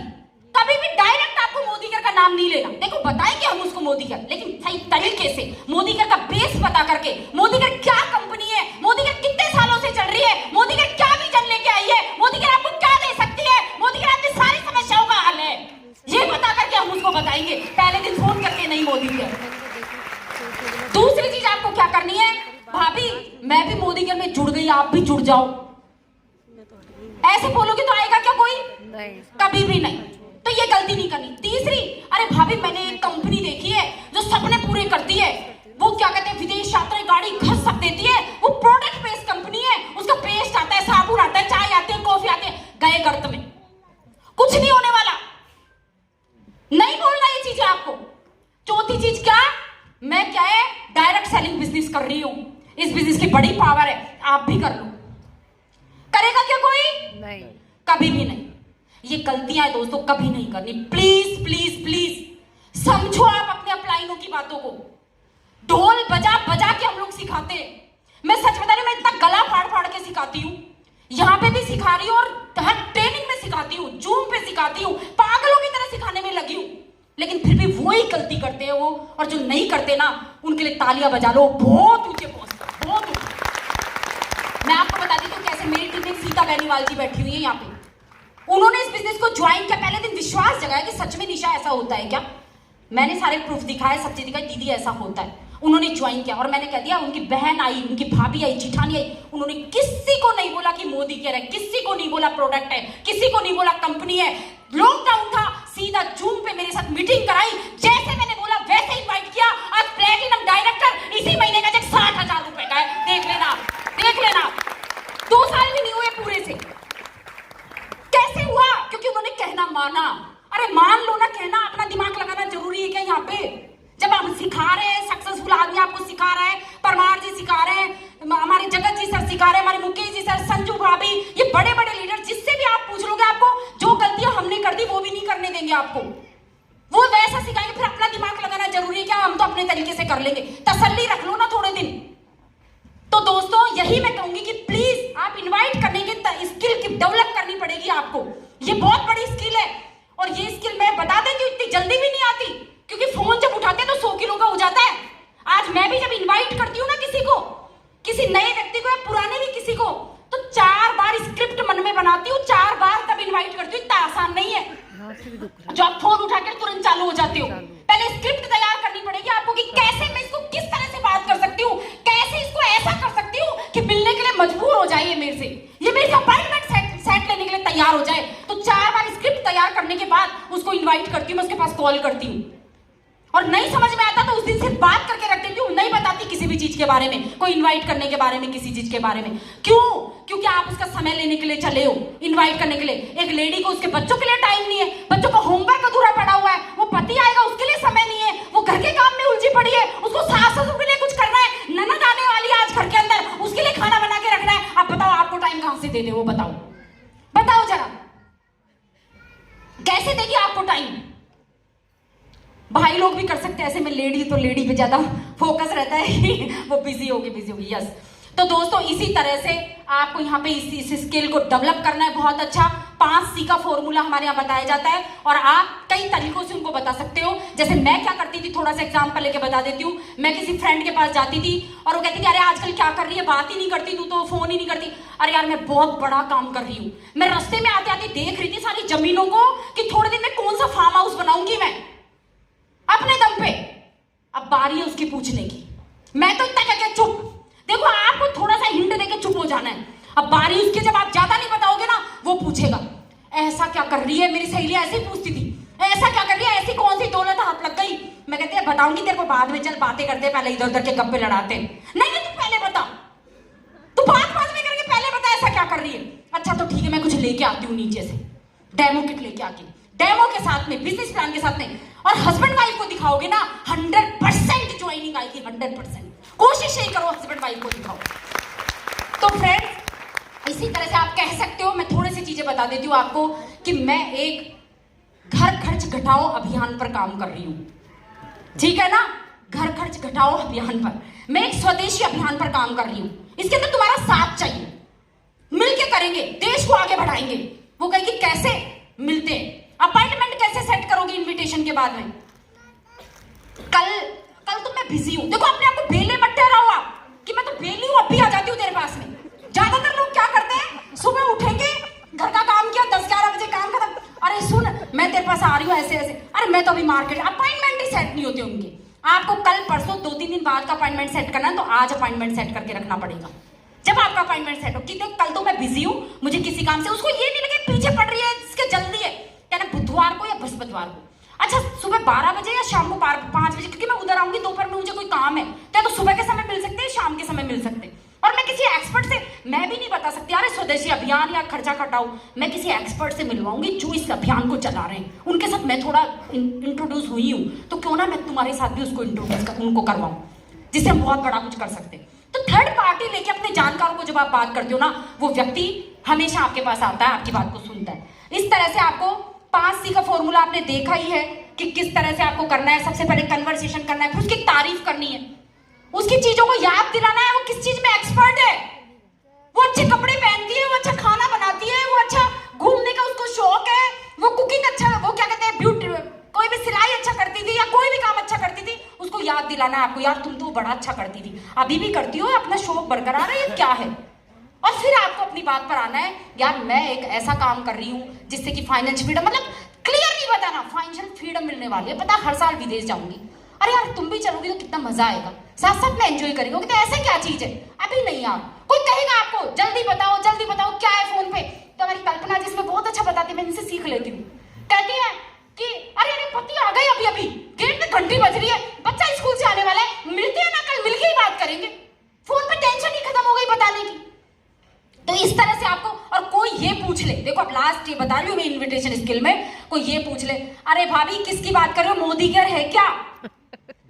कभी भी डायरेक्ट आपको मोदी केयर का नाम नहीं लेना। देखो बताएं कि हम उसको मोदी केयर, लेकिन सही तरीके से मोदी केयर का बेस पता करके, मोदी केयर क्या कंपनी है, मोदी केयर कितने सालों से चल रही है, मोदी केयर क्या विजन लेके आई थोड़ी देर में जुड़ गई, आप भी जुड़ जाओ। ऐसे बोलोगे तो आएगा क्या कोई? नहीं, कभी भी नहीं। तो ये गलती नहीं करनी। तीसरी, अरे भाभी मैंने एक कंपनी देखी है जो सपने पूरे करती है, वो क्या कहते हैं विदेश यात्रा, गाड़ी, घर सब देती है, वो प्रोडक्ट बेस्ड कंपनी है, उसका पेस्ट आता है, साबुन आता है, चाय आती है, कॉफी आती है, गए गर्त में, कुछ नहीं होने वाला। नहीं बोलना ये चीजें आपको। चौथी चीज क्या, मैं क्या है डायरेक्ट सेलिंग बिजनेस कर रही हूं, इस बिजनेस की बड़ी पावर है, आप भी कर लो। करेगा क्या कोई? नहीं, कभी भी नहीं। ये गलतियां है दोस्तों, कभी नहीं करनी। प्लीज प्लीज प्लीज समझो आप अपने अपलाइनों की बातों को। ढोल बजा बजा के हम लोग सिखाते हैं। मैं सच बता रही हूं, मैं इतना गला फाड़ फाड़ के सिखाती हूं, यहां पे भी सिखा रही हूं और हर ट्रेनिंग में सिखाती हूं, जूम पे सिखाती हूं, पागलों की तरह सिखाने में लगी हूं। लेकिन फिर भी वो ही गलती करते हैं वो, और जो नहीं करते ना उनके लिए तालियां बजा लो, बहुत ऊंचे पहुंचते, बहुत ऊंचे। मैं आपको बता दी तो कैसे मेरी टीम में सीता बेनीवाल जी बैठी हुई है यहाँ पे, उन्होंने इस बिजनेस को ज्वाइन किया, पहले दिन विश्वास जगाया कि सच में निशा ऐसा होता है क्या। मैंने सारे प्रूफ दिखाए, सब चीज दिखाई, दीदी ऐसा होता है। उन्होंने ज्वाइन किया और मैंने कह दिया, उनकी बहन आई, उनकी भाभी आई, जिठानी आई, उन्होंने किसी को नहीं बोला कि मोदी कह रहा है, किसी को नहीं बोला प्रोडक्ट है, किसी को नहीं बोला कंपनी है। लॉकडाउन था, सीधा जूम पे मेरे साथ मीटिंग कराई, जैसे मैंने बोला वैसे इन्वाइट किया। आज प्लेटिनम डायरेक्टर इसी महीने का चेक 60,000 रुपए का है, देख लेना, देख लेना। 2 साल भी नहीं हुए पूरे से। कैसे हुआ? क्योंकि उन्होंने कहना माना। अरे मान लो ना, कहना, अपना दिमाग लगाना जरूरी है क्या यहाँ पे? जब आप सिखा रहे हैं, सक्सेसफुल आदमी आपको सिखा रहा है, परमार जी सिखा रहे हैं, हमारे जगत जी सर सिखा रहे हैं, हमारे मुकेश जी सर, संजू भाभी, ये बड़े बड़े लीडर, जिससे भी आप पूछ लोगे, आपको जो गलतियां हमने कर दी वो भी नहीं करने देंगे आपको, वो वैसा सिखाएंगे। फिर अपना दिमाग लगाना जरूरी है क्या? हम तो अपने तरीके से कर लेंगे, तसल्ली रख लो ना थोड़े दिन। तो दोस्तों यही मैं कहूंगी कि प्लीज आप इन्वाइट करने की स्किल की डेवलप करनी पड़ेगी आपको। ये बहुत बड़ी स्किल है, और ये स्किल मैं बता देती हूँ इतनी जल्दी भी नहीं आती, क्योंकि फोन जब उठाते हैं तो 100 किलो का हो जाता है। आज मैं भी जब इनवाइट करती हूँ ना किसी को, किसी नए व्यक्ति को या पुराने भी किसी को, तो 4 बार स्क्रिप्ट मन में बनाती हूँ, 4 बार तब इनवाइट करती हूँ। इतना आसान नहीं है जो आप फोन उठाकर तुरंत चालू हो जाते हो। पहले स्क्रिप्ट तैयार करनी पड़ेगी आपको कि कैसे मैं इसको किस तरह से बात कर सकती हूँ, कैसे इसको ऐसा कर सकती हूँ कि मिलने के लिए मजबूर हो जाए, ये मेरे से, ये मेरे से अपॉइंटमेंट सेट लेने के लिए तैयार हो जाए। तो 4 बार स्क्रिप्ट तैयार करने के बाद उसको इन्वाइट करती हूँ, मैं उसके पास कॉल करती हूँ, और नहीं समझ में आता तो उस दिन से बात करके रख देती हूँ, नहीं बताती किसी भी चीज के बारे में, कोई इनवाइट करने के बारे में, किसी चीज के बारे में। क्यों? क्योंकि आप उसका समय लेने के लिए चले हो, इनवाइट करने के लिए। एक लेडी को उसके बच्चों के लिए टाइम नहीं है, बच्चों का होमवर्क अधूरा पड़ा हुआ है, वो पति आएगा उसके लिए समय नहीं है, वो घर के काम में उलझी पड़ी है, उसको सास ससुर के लिए कुछ करना है, ननद आने वाली है आज घर के अंदर, उसके लिए खाना बना के रखना है। अब बताओ आपको टाइम कहां से दे दे वो? बताओ बताओ जरा, कैसे देगी आपको टाइम? भाई लोग भी कर सकते हैं ऐसे में, लेडी तो लेडी पे ज्यादा फोकस रहता है वो बिजी होगी। यस, तो दोस्तों इसी तरह से आपको यहाँ पे इस स्किल को डेवलप करना है बहुत अच्छा। 5C का फॉर्मूला हमारे यहाँ बताया जाता है, और आप कई तरीकों से उनको बता सकते हो। जैसे मैं क्या करती थी, थोड़ा सा एग्जाम्पल लेके बता देती हूँ। मैं किसी फ्रेंड के पास जाती थी और वो कहती थी, अरे आजकल क्या कर रही है, बात ही नहीं करती, तू तो फोन ही नहीं करती। अरे यार मैं बहुत बड़ा काम कर रही हूँ। मैं रास्ते में आते आते देख रही थी सारी जमीनों को कि थोड़े दिन में कौन सा फार्म हाउस बनाऊंगी मैं अपने दम पे। अब बारी है उसकी पूछने की, मैं तो इतना क्या चुप। देखो आपको थोड़ा सा हिंट देके चुप हो जाना है। अब बारी उसके, जब आप ज्यादा नहीं बताओगे ना, वो पूछेगा ऐसा क्या कर रही है। मेरी सहेली ऐसे ही पूछती थी, ऐसा क्या कर रही है, ऐसी कौन सी दौलत हाथ लग गई। मैं कहती है बताऊंगी तेरे को बाद में, चल बातें करते, पहले इधर उधर के गप्पे लड़ाते। नहीं तू पहले बता, तू बात बाद में करके पहले बता ऐसा क्या कर रही है। अच्छा तो ठीक है, मैं कुछ लेके आती हूँ नीचे से, डेमो किट लेके आती हूँ, डेमो के साथ में, बिजनेस प्लान के साथ में, और हस्बैंड वाइफ को दिखाओगे ना 100% ज्वाइनिंग आएगी। 100% कोशिश यही करो, हस्बैंड वाइफ को दिखाओ। तो फ्रेंड्स इसी तरह से आप कह सकते हो। मैं थोड़ी सी चीजें बता देती हूँ आपको कि मैं एक घर खर्च घटाओ अभियान पर काम कर रही हूँ, ठीक है ना। घर खर्च घटाओ अभियान पर, मैं एक स्वदेशी अभियान पर काम कर रही हूँ। इसके अंदर तुम्हारा साथ चाहिए, मिलके करेंगे, देश को आगे बढ़ाएंगे। वो कहेगी कैसे, मिलते हैं, अपॉइंटमेंट कैसे सेट करोगे इनविटेशन के बाद में। कल तो मैं बिजी हूं। देखो अपने आप को बेले मत ठहराओ आप कि मैं तो बेली हूं, अब भी आ जाती हूँ तेरे पास में। ज्यादातर लोग क्या करते हैं, सुबह उठेंगे, घर का काम किया, 10-11 बजे काम खत्म, अरे सुन मैं तेरे पास आ रही हूँ ऐसे ऐसे, अरे मैं तो अभी मार्केट। अपॉइंटमेंट ही सेट नहीं होते उनके। आपको कल परसों 2-3 दिन बाद का अपॉइंटमेंट सेट करना है तो आज अपॉइंटमेंट सेट करके रखना पड़ेगा। जब अपॉइंटमेंट सेट हो कि देख कल तो मैं बिजी हूँ, मुझे किसी काम से, उसको ये नहीं लगे पीछे पड़ रही है, इसके जल्दी है, कहना बुधवार को या बृहस्पतिवार को। अच्छा सुबह 12 बजे या शाम को 5 बजे, क्योंकि मैं उधर आऊंगी, दोपहर में मुझे कोई काम है, तो सुबह के समय मिल सकते हैं, शाम के समय मिल सकते हैं। और मैं किसी एक्सपर्ट से मैं भी नहीं बता सकती यार स्वदेशी अभियान या खर्चा घटाओ, मैं किसी एक्सपर्ट से मिलवाऊंगी जो इस अभियान को चला रहे हैं, उनके साथ मैं थोड़ा इंट्रोड्यूस हुई हूँ, तो क्यों ना मैं तुम्हारे साथ भी उसको इंट्रोड्यूस उनको करवाऊं, जिससे हम बहुत बड़ा कुछ कर सकते हैं। तो थर्ड पार्टी लेके अपने जानकारों को जब आप बात करते हो ना, वो व्यक्ति हमेशा आपके पास आता है, आपकी बात को सुनता है। इस तरह से आपको 5C का फॉर्मूला आपने देखा ही है कि किस तरह से आपको करना है। सबसे पहले कन्वर्सेशन करना है, फिर उसकी तारीफ करनी है, उसकी चीजों को याद दिलाना है, वो किस चीज में एक्सपर्ट है, वो अच्छे कपड़े पहनती है, वो अच्छा खाना बनाती है, वो अच्छा घूमने का उसको शौक है, वो कुकिंग अच्छा, वो क्या कहते हैं ब्यूटी, कोई भी सिलाई अच्छा करती थी या कोई भी काम अच्छा करती थी, उसको याद दिलाना है आपको, यार तुम तो बड़ा अच्छा करती थी, अभी भी करती हो, अपना शौक बरकरार है, ये क्या है। और फिर आपको अपनी बात पर आना है, यार मैं एक ऐसा काम कर रही हूँ जिससे कि फाइनेंशियल फ्रीडम, मतलब क्लियर नहीं बताना, फाइनेंशियल फ्रीडम मिलने वाली है, पता हर साल विदेश जाऊंगी, अरे यार तुम भी चलोगी तो कितना मजा आएगा, साथ साथ में एंजॉय करेंगे, तो ऐसा क्या चीज है, अभी नहीं यार, कोई कहेगा आपको जल्दी बताओ क्या है फोन पे, तो हमारी कल्पना जिसमें बहुत अच्छा बताती है, मैं इनसे सीख लेती हूँ, कहती है कि अरे पति आ गए अभी गेट में घंटी बज रही है, बच्चा स्कूल से आने वाला है, मिलते हैं ना कल, मिलके ही बात करेंगे, फोन पे टेंशन ही खत्म हो गई बताने की। तो इस तरह से आपको, और कोई ये पूछ ले, देखो अब लास्ट ये बता रही हूँ मैं इन्विटेशन स्किल में, कोई ये पूछ ले अरे भाभी किसकी बात कर रहे हो, मोदी केयर है क्या,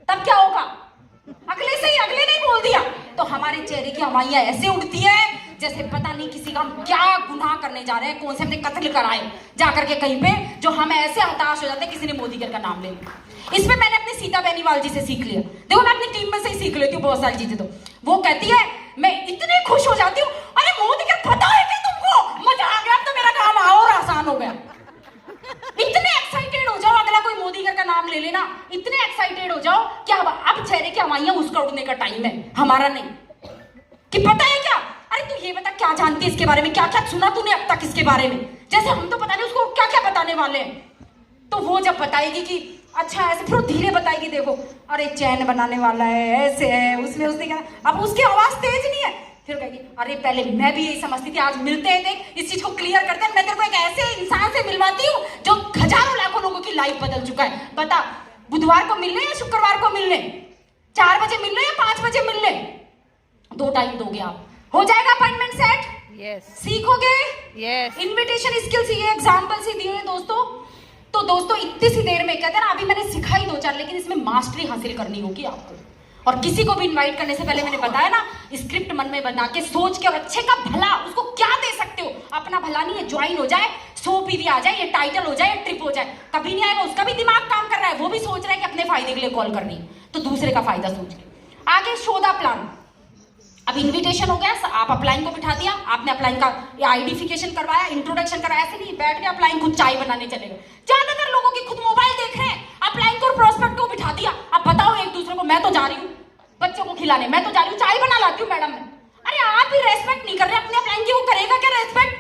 तब क्या होगा, अगले ने बोल दिया, तो हमारे चेहरे की हवाइयां ऐसे उड़ती है जैसे पता नहीं किसी का हम क्या गुनाह करने जा रहे हैं, कौन से हमने कत्ल कराए जाकर के कहीं पे, जो हम ऐसे हताश हो जाते हैं किसी ने मोदी केयर का नाम ले लिया। इसमें मैंने अपनी सीता बेनीवाल जी से सीख लिया, देखो मैं अपनी टीम में से ही सीख लेती हूँ बहुत सारी चीजें, तो वो कहती है मैं इतनी खुश हो जाती हूँ, अरे मोदी केयर पता है क्या तुमको, मजा आ गया, अब तो मेरा काम और आसान हो गया, इतने एक्साइटेड हो जाओ, अगला कोई मोदी केयर का नाम ले लेना, इतने एक्साइटेड हो जाओ कि अब चेहरे की हवाइयां उसका उड़ने का टाइम है, हमारा नहीं, कि पता है क्या, अरे तू ये बता क्या जानती है इसके बारे में, क्या क्या सुना तूने अब तक इसके बारे में, जैसे हम तो पता नहीं उसको क्या क्या बताने वाले हैं। तो वो जब बताएगी कि अच्छा ऐसे, फिर धीरे बताएगी, देखो अरे चैन बनाने वाला है, ऐसे है, उसने क्या, अब उसकी आवाज तेज नहीं है, फिर कहेगी अरे पहले मैं भी यही समझती थी, आज मिलते हैं, देख इस चीज को क्लियर करते हैं, मैं तेरे को एक ऐसे इंसान से मिलवाती हूँ जो हजारों लाखों लोगों की लाइफ बदल चुका है, बता बुधवार को मिलने या शुक्रवार को मिलने, 4 बजे मिलने या 5 बजे मिलने, 2 टाइम दोगे आप, हो जाएगा अपॉइंटमेंट सेट, यस सीखोगे, यस, इन्विटेशन स्किल्स, ये एग्जांपल्स ही दिए हैं दोस्तों। तो दोस्तों इतनी सी देर में कहते हैं ना, अभी मैंने सिखाई 2-4, लेकिन इसमें मास्टरी हासिल करनी होगी आपको, और किसी को भी इनवाइट करने से पहले मैंने बताया ना, स्क्रिप्ट मन में बना के सोच के, और अच्छे का भला उसको क्या दे सकते हो, अपना भला नहीं है, ज्वाइन हो जाए, 100 PV आ जाए, ये टाइटल हो जाए, ट्रिप हो जाए, कभी नहीं आएगा, उसका भी दिमाग काम कर रहा है, वो भी सोच रहा है कि अपने फायदे के लिए कॉल करनी है, तो दूसरे का फायदा सोच के आगे शोधा प्लान। अब इनविटेशन हो गया, आप अपलाइन को बिठा दिया, आपने अपलाइन का आइडेंटिफिकेशन करवाया, इंट्रोडक्शन कराया, ऐसे नहीं बैठ के अपलाइन खुद चाय बनाने चले गए, ज्यादातर लोगों की खुद मोबाइल देख रहे हैं, अपलाइन को और प्रोस्पेक्ट को बिठा दिया, अब बताओ एक दूसरे को, मैं तो जा रही हूँ बच्चों को खिलाने, मैं तो जा रही हूँ चाय बना लाती हूँ मैडम में, अरे आप भी रेस्पेक्ट नहीं कर रहे अपने अपलाइन की, वो करेगा क्या रेस्पेक्ट,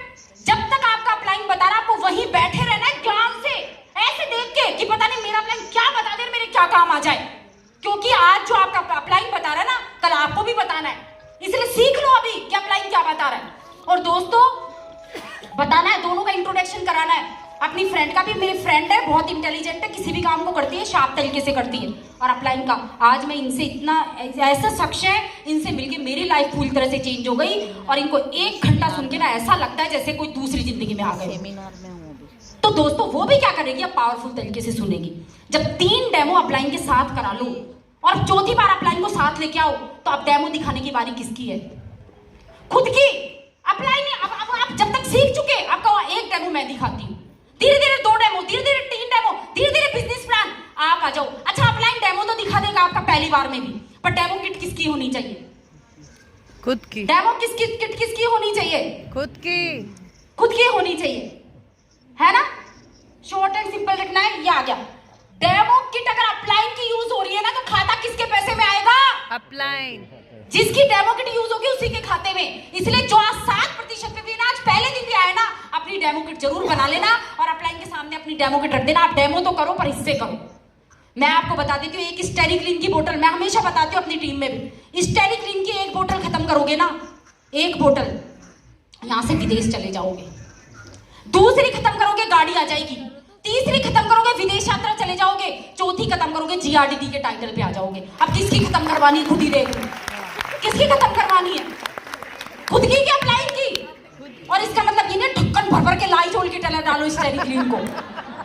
जब तक आपका अपलाइन बता रहा आपको वहीं बैठे रहना है ध्यान से, ऐसे देख के कि पता नहीं मेरा अपलाइन क्या बता दे, मेरे क्या काम आ जाए, क्योंकि आज जो आपका अपलाइन बता रहा है ना, कल आपको भी बताना है, इसलिए सीख लो अभी कि अपलाइन क्या बता रहा है। और दोस्तों बताना है, दोनों का इंट्रोडक्शन कराना है, अपनी फ्रेंड का भी, मेरी फ्रेंड है बहुत इंटेलिजेंट है, किसी भी काम को करती है शार्प तरीके से करती है, और अपलाइन का आज मैं इनसे इतना ऐसा शख्स है, इनसे मिलके मेरी लाइफ पूरी तरह से चेंज हो गई, और इनको 1 घंटा सुन के ना ऐसा लगता है जैसे कोई दूसरी जिंदगी में आ गए। सेमिनार में हूँ अभी। तो दोस्तों वो भी क्या करेगी, अब पावरफुल तरीके से सुनेगी, जब 3 डेमो अपलाइन के साथ करा लो और चौथी बार अपलाइन को साथ लेके आओ, तो अब डेमो दिखाने की बारी किसकी है, खुद की। अपलाइन अब जब तक सीख चुके, अब कहो 1 डेमो मैं दिखाती हूँ, धीरे धीरे 2 डेमो, धीरे धीरे 3 डेमो, धीरे धीरे बिजनेस प्लान, आप आ जाओ। अच्छा अपलाइन डेमो तो दिखा देगा आपका पहली बार में भी, पर डेमो किट किसकी होनी चाहिए, खुद की, डेमो किट किसकी होनी चाहिए, खुद की होनी चाहिए, है ना, शॉर्ट एंड सिंपल लिखना है, ये आ गया। डेमो किट अगर अपलाइन की यूज हो रही है ना, तो खाता किसके पैसे में आएगा, अपलाइन, जिसकी डेमो किट यूज होगी उसी के खाते में, इसलिए जो आज 7% पे भी ना, आज पहले दिन भी आए ना, अपनी डेमो किट जरूर बना लेना और अपलाइन के सामने अपनी डेमो किट रख देना, आप डेमो तो करो पर इससे करो। मैं आपको बता देती हूँ, एक स्टेरिक्लीन की बोतल, मैं हमेशा बताती हूँ अपनी टीम में भी, स्टेरिक्लीन की 1 बोतल खत्म करोगे ना, एक बोतल यहां से विदेश चले जाओगे, दूसरी खत्म करोगे गाड़ी आ जाएगी, तीसरी खत्म करोगे विदेश यात्रा चले जाओगे, चौथी खत्म करोगे जीआरडीडी के टाइटल पे आ जाओगे। अब किसकी खत्म करवानी है खुद ही देख लो, किसकी खत्म करवानी है, खुद की क्या अप्लाई की? और इसका मतलब ये नहीं ढक्कन भर भर के लाई झोल के टला डालो इस टेरिक्लीन को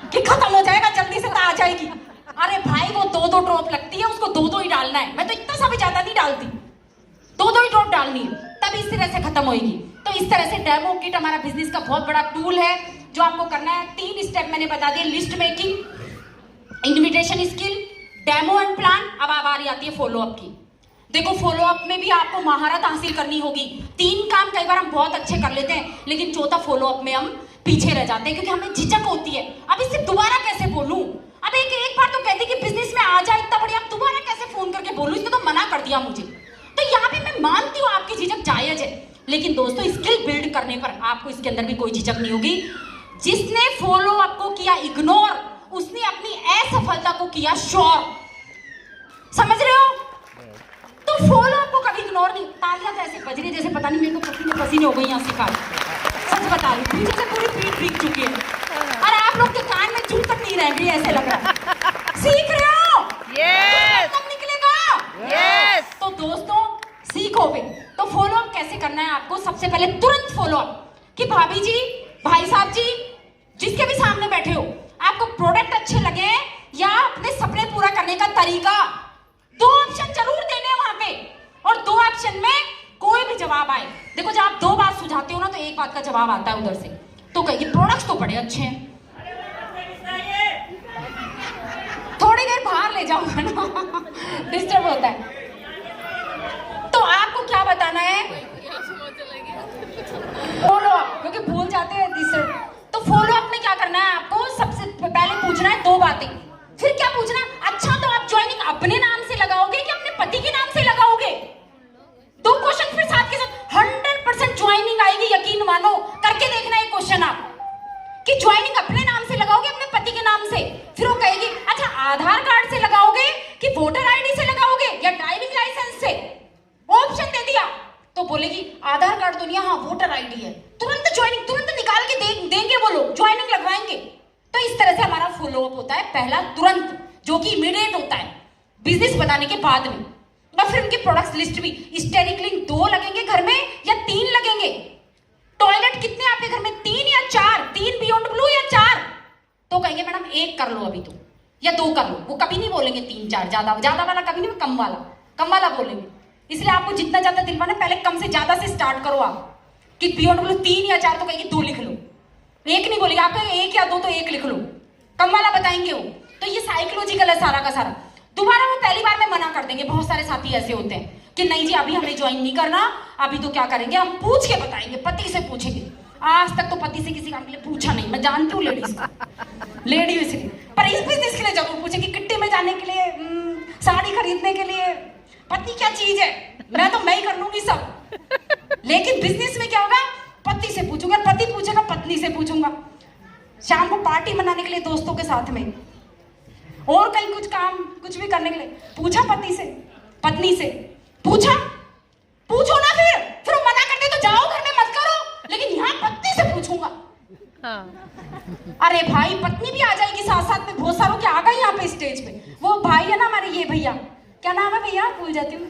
कि खत्म हो जाएगा जल्दी से तो आ जाएगी। अरे भाई वो 2-2 ड्रॉप लगती है, उसको 2-2 ही डालना है। मैं तो इतना सा भी ज्यादा नहीं डालती, 2-2 ही ड्रॉप डालनी है, तब इस तरह से खत्म होगी। तो इस तरह से डेमो किट हमारा बिजनेस का बहुत बड़ा टूल है जो आपको करना है। 3 स्टेप मैंने बता दिए, list making, invitation skill, demo and plan. अब बारी आती है फॉलो अप की। देखो फॉलो अप में भी आपको महारत हासिल करनी होगी। 3 काम कई बार हम बहुत अच्छे कर लेते हैं, लेकिन चौथा फॉलो अप में हम पीछे रह जाते हैं क्योंकि हमें झिझक होती है। अब इससे दोबारा कैसे बोलूं? अब एक बार तो कहते कि बिजनेस में आ जाए इतना बढ़िया, अब दोबारा कैसे फोन करके बोलूं? इसने तो मना कर दिया मुझे। तो यहाँ पे मैं मानती हूँ आपकी झिझक जायज है, लेकिन दोस्तों स्किल बिल्ड करने पर आपको इसके अंदर भी कोई झिझक नहीं होगी। जिसने फॉलो अप को किया इग्नोर, उसने अपनी असफलता को किया श्योर। समझ रहे हो? तो फॉलो अप को कभी इग्नोर नहीं। तालियां तो ऐसे बज रही जैसे पता नहीं मेरे को पसीने पसीने हो गई यहाँ सिखा। सच बता रही हूँ, पीछे से पूरी पीठ भीग चुकी है और आप लोग के कान में चुप तक नहीं रह गई, ऐसे लग रहा है। सीख रहे हो? Yes. कब निकलेगा? Yes. तो दोस्तों सीखोगे तो फॉलो अप कैसे करना है आपको? सबसे पहले तुरंत फॉलो अप कि भाभी जी, भाई साहब जी, जिसके भी सामने बैठे हो, आपको प्रोडक्ट अच्छे लगे या अपने सपने पूरा करने का तरीका, 2 ऑप्शन जरूर देने हैं वहां पे। और 2 ऑप्शन में कोई भी जवाब आए, देखो जब आप 2 बात सुझाते हो ना तो एक बात का जवाब आता है उधर से, तो कहिए प्रोडक्ट्स तो बड़े अच्छे हैं, थोड़ी देर बाहर ले जाऊंगा ना डिस्टर्ब होता है। तो आपको क्या बताना है? फॉलो अप, क्योंकि भूल जाते हैं डिस्टर्ब। तो फॉलो अप में क्या करना है आपको? सबसे पहले पूछना है 2 बातें। फिर क्या पूछना? अच्छा तो आप ज्वाइनिंग अपने नाम से लगाओगे कि अपने पति के नाम से लगाओगे? 2 क्वेश्चन फिर साथ के साथ। 100% ज्वाइनिंग आएगी, यकीन मानो। करके देखना एक क्वेश्चन आप कि ज्वाइनिंग अपने नाम से लगाओगे अपने पति के नाम से। फिर वो कहेगी अच्छा आधार कार्ड से लगाओगे कि वोटर आईडी से लगाओगे या ड्राइविंग लाइसेंस से? ऑप्शन दे दिया तो बोलेगी आधार कार्ड तो नहीं, हाँ वोटर आईडी है। तुरंत ज्वाइनिंग, तुरंत निकाल के देंगे वो लोग, ज्वाइनिंग लगवाएंगे। तो इस तरह से हमारा फॉलो अप होता है, पहला तुरंत, जो कि इमीडिएट होता है बिजनेस बनाने के बाद में। और फिर उनके प्रोडक्ट्स लिस्ट भी, स्टेरिक्लिंग 2 लगेंगे घर में या 3 लगेंगे? टॉयलेट कितने आपके घर में, 3 या 4? 3 बियॉन्ड ब्लू या 4? तो कहेंगे मैडम 1 कर लो अभी तो, या 2 कर लो। वो कभी नहीं बोलेंगे 3-4, ज्यादा वाला कभी नहीं, कम वाला बोलेंगे। इसलिए आपको जितना ज्यादा दिलवाना पहले कम से ज्यादा से स्टार्ट करो आप कि बियॉन्ड ब्लू 3 या 4, तो कहेंगे 2 लिख लो। 1 नहीं बोलेंगे, आप कहेंगे 1 या 2 तो 1 लिख लो, कम वाला बताएंगे वो। तो ये साइकोलॉजिकल है सारा का सारा। दोबारा वो पहली बार में मना कर देंगे। बहुत सारे साथी ऐसे होते हैं कि नहीं जी अभी हमें ज्वाइन नहीं करना, अभी तो क्या करेंगे हम पूछ के बताएंगे, पति से पूछेंगे। आज तक तो पति से किसी काम के लिए पूछा नहीं, मैं जानती हूँ लेडीज को, लेडी इसलिए, पर इस बिजनेस के लिए जरूर पूछेंगे। किट्टी में जाने के लिए, साड़ी खरीदने के लिए, पति क्या चीज है, मैं ही कर लूंगी सब। लेकिन बिजनेस में क्या होगा? पति से पूछूंगा, पति पूछेगा पत्नी से पूछूंगा। शाम को पार्टी मनाने के लिए दोस्तों के साथ में, और कहीं कुछ काम कुछ भी करने के लिए पूछा पति से, पत्नी से पूछा, पूछो ना। फिर वो मना करते तो जाओ घर में मत करो, लेकिन यहाँ पत्नी से पूछूंगा। हाँ। अरे भाई पत्नी भी आ जाएगी साथ साथ में, बहुत सारों के आ गए यहाँ पे स्टेज पे। वो भाई है ना हमारे, ये भैया, क्या नाम है भैया, भूल जाती हूँ,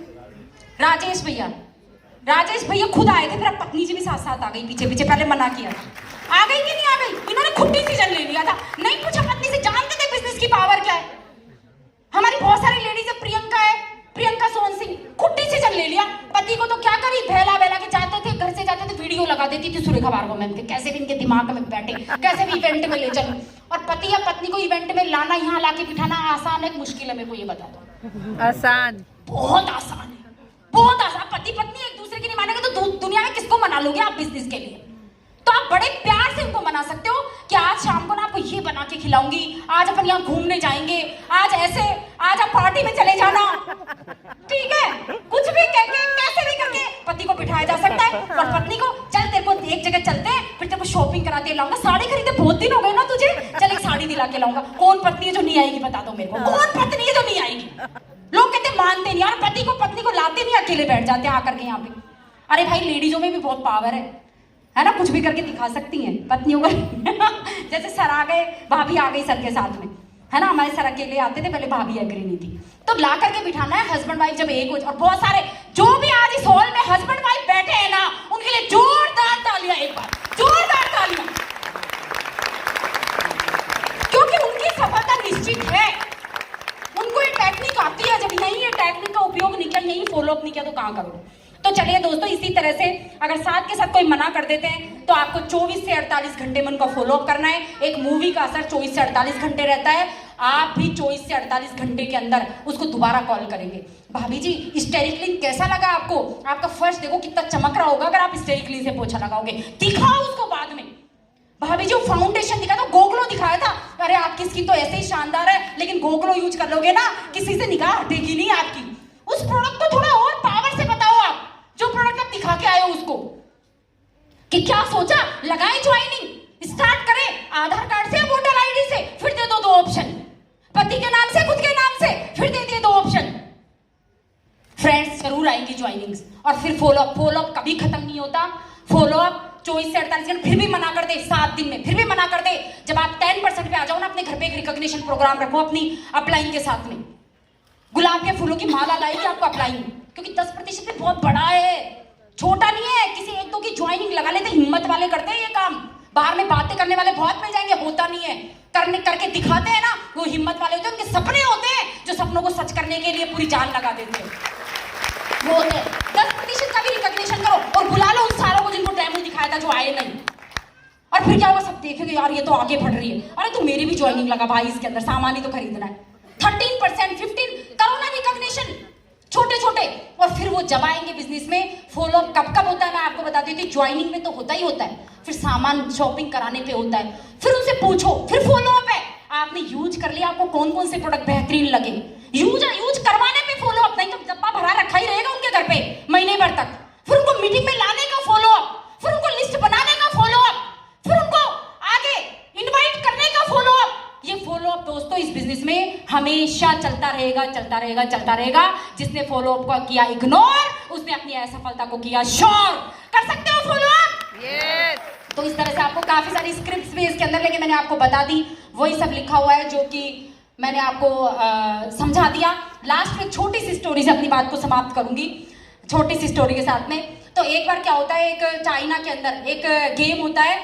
राजेश भैया। राजेश भैया खुद आए थे, फिर अब पत्नी जी भी साथ साथ आ गई पीछे पीछे। पहले मना किया, आ गई कि नहीं आ गई? इन्होंने खुद डिसीजन ले लिया था, नहीं पूछा पत्नी से। जानते थे बिजनेस की पावर क्या है। हमारी बहुत सारी लेडीज है, प्रियंका है, प्रियंका सोहन सिंह, खुद डिसीजन ले लिया। पति को तो क्या करी, बहला बहला के जाते थे, घर से जाते थे वीडियो लगा देती थी सुरेखा भार्गव मैम के, कैसे भी इनके दिमाग में बैठे, कैसे भी इवेंट में ले चलो। और पति या पत्नी को इवेंट में लाना, यहाँ लाके बिठाना आसान है मुश्किल है? मेरे को ये बता दो। आसान, बहुत आसान है, बहुत आसान। पति पत्नी एक दूसरे की नहीं मानेंगे तो दुनिया में किसको मना लोगे आप बिजनेस के लिए? तो आप बड़े प्यार से उनको मना सकते हो कि आज शाम को ना आपको ये बना के खिलाऊंगी, आज अपन यहाँ घूमने जाएंगे, आज ऐसे, आज आप पार्टी में चले जाना, ठीक है? कुछ भी कहके, कैसे भी करके पति को बिठाया जा सकता है। और पत्नी को चल तेरे को एक जगह चलते हैं, फिर तेरे को शॉपिंग कराते लाऊंगा, साड़ी खरीदे बहुत दिन हो गए ना तुझे, चल एक साड़ी दिला के लाऊंगा। कौन पत्नी है जो नहीं आएगी बता दो मेरे को, कौन पत्नी है जो नहीं आएगी? लोग कहते मानते नहीं, और पति को पत्नी को लाते नहीं, अकेले बैठ जाते हैं आकर के यहाँ पे। अरे भाई लेडीजों में भी बहुत पावर है ना, कुछ भी करके दिखा सकती हैं पत्नियों को। जैसे सर आ गए, भाभी आ गई सर के साथ में, है ना। हमारे सर अकेले आते थे, पहले भाभी एग्री नहीं थी, तो ला करके बिठाना है हस्बैंड वाइफ जब एक हो। और बहुत सारे जो भी आज इस हॉल में हस्बैंड वाइफ बैठे हैं ना, उनके लिए जोरदार तालियां, एक बार जोरदार तालियां, क्योंकि उनकी सफलता निश्चित है। उनको ये टेक्निक आती है, जब यही ये टेक्निक का उपयोग नहीं किया, यही फॉलो अप नहीं किया, तो कहां करोगे। तो चलिए दोस्तों, इसी तरह से अगर साथ के साथ कोई मना कर देते हैं तो आपको 24 से 48 घंटे में उनका फॉलो अप करना है। एक मूवी का असर 24 से 48 घंटे रहता है, आप भी 24 से 48 घंटे के अंदर उसको दोबारा कॉल करेंगे। भाभी जी स्टेरिक क्लीन कैसा लगा आपको, आपका फर्श देखो कितना चमक रहा होगा अगर आप स्टेरिक क्लीन से पोछा लगाओगे, दिखाओ उसको बाद में। भाभी जी फाउंडेशन दिखा था, गोगलो दिखाया था, अरे आपकी स्किन तो ऐसे ही शानदार है, लेकिन गोगलो यूज कर लोगे ना, किसी से निगाह हटेगी नहीं आपकी। उस प्रोडक्ट को थोड़ा और पावर से बताओ, आप जो प्रोडक्ट आप दिखा के आए हो उसको, कि क्या सोचा, लगाए ज्वाइनिंग, स्टार्ट करें आधार कार्ड से, वोटर आईडी से, फिर दे दो 2 ऑप्शन, पति के नाम से, खुद के नाम से, फिर दे दिए 2 ऑप्शन। फ्रेंड्स जरूर आएंगी ज्वाइनिंग्स, और फिर फॉलो अप कभी खत्म नहीं होता। फॉलो अप 24 से 48 घंटे, फिर भी मना कर दे 7 दिन में, फिर भी मना कर दे, जब आप 10% पे आ जाओ ना, अपने घर पे एक रिकॉग्निशन प्रोग्राम रखो अपनी अपलाइन के साथ में, गुलाब के फूलों की माला लाएगी आपको अपलाइन, क्योंकि 10% भी बहुत बड़ा है, छोटा नहीं है। किसी 1-2 की ज्वाइनिंग लगा लेते, हिम्मत वाले करते हैं ये काम, बाहर में बातें करने वाले बहुत मिल जाएंगे, होता नहीं है, करके दिखाते हैं ना, वो हिम्मत वाले होते हैं, उनके सपने होते हैं जो सपनों को सच करने के लिए पूरी जान लगा देते हैं, वो होते हैं। 10% का भी रिकॉग्निशन करो और बुला लो उन सारों को जिनको डेमो दिखाया था, जो आए नहीं, और फिर क्या होगा, सब देखेंगे यार ये तो आगे बढ़ रही है, अरे तो मेरी भी ज्वाइनिंग लगा भाई, इसके अंदर सामान ही तो खरीदना है। 13%, 15 करो ना रिकॉग्निशन, छोटे छोटे, और फिर वो जब आएंगे बिजनेस में। फॉलो अप कब होता है मैं आपको बता देती हूँ, ज्वाइनिंग में तो होता ही होता है, फिर सामान शॉपिंग कराने पे होता है, फिर उनसे पूछो, फिर फॉलो अप है। आपने यूज कर लिया, आपको कौन कौन से प्रोडक्ट बेहतरीन लगे, यूज करवाने पे फॉलो अप, नहीं तो डब्बा भरा रखा ही रहेगा उनके घर पे महीने भर तक। फिर उनको मीटिंग में लाने का फॉलो अप, फिर उनको लिस्ट बनाने का फॉलो अप, फिर उनको आगे इनवाइट करने का फॉलो अप। ये फॉलो अप दोस्तों इस बिजनेस में हमेशा चलता रहेगा, चलता रहेगा, चलता रहेगा। जिसने फॉलो अप को किया इग्नोर, उसने अपनी असफलता को किया श्योर। कर सकते हो फॉलो अप? यस। तो इस तरह से आपको काफी सारी स्क्रिप्ट्स भी इसके अंदर, लेकिन मैंने आपको बता दी, वही सब लिखा हुआ है जो कि मैंने आपको समझा दिया। लास्ट में छोटी सी स्टोरी से अपनी बात को समाप्त करूंगी, छोटी सी स्टोरी के साथ में। तो एक बार क्या होता है, एक चाइना के अंदर एक गेम होता है,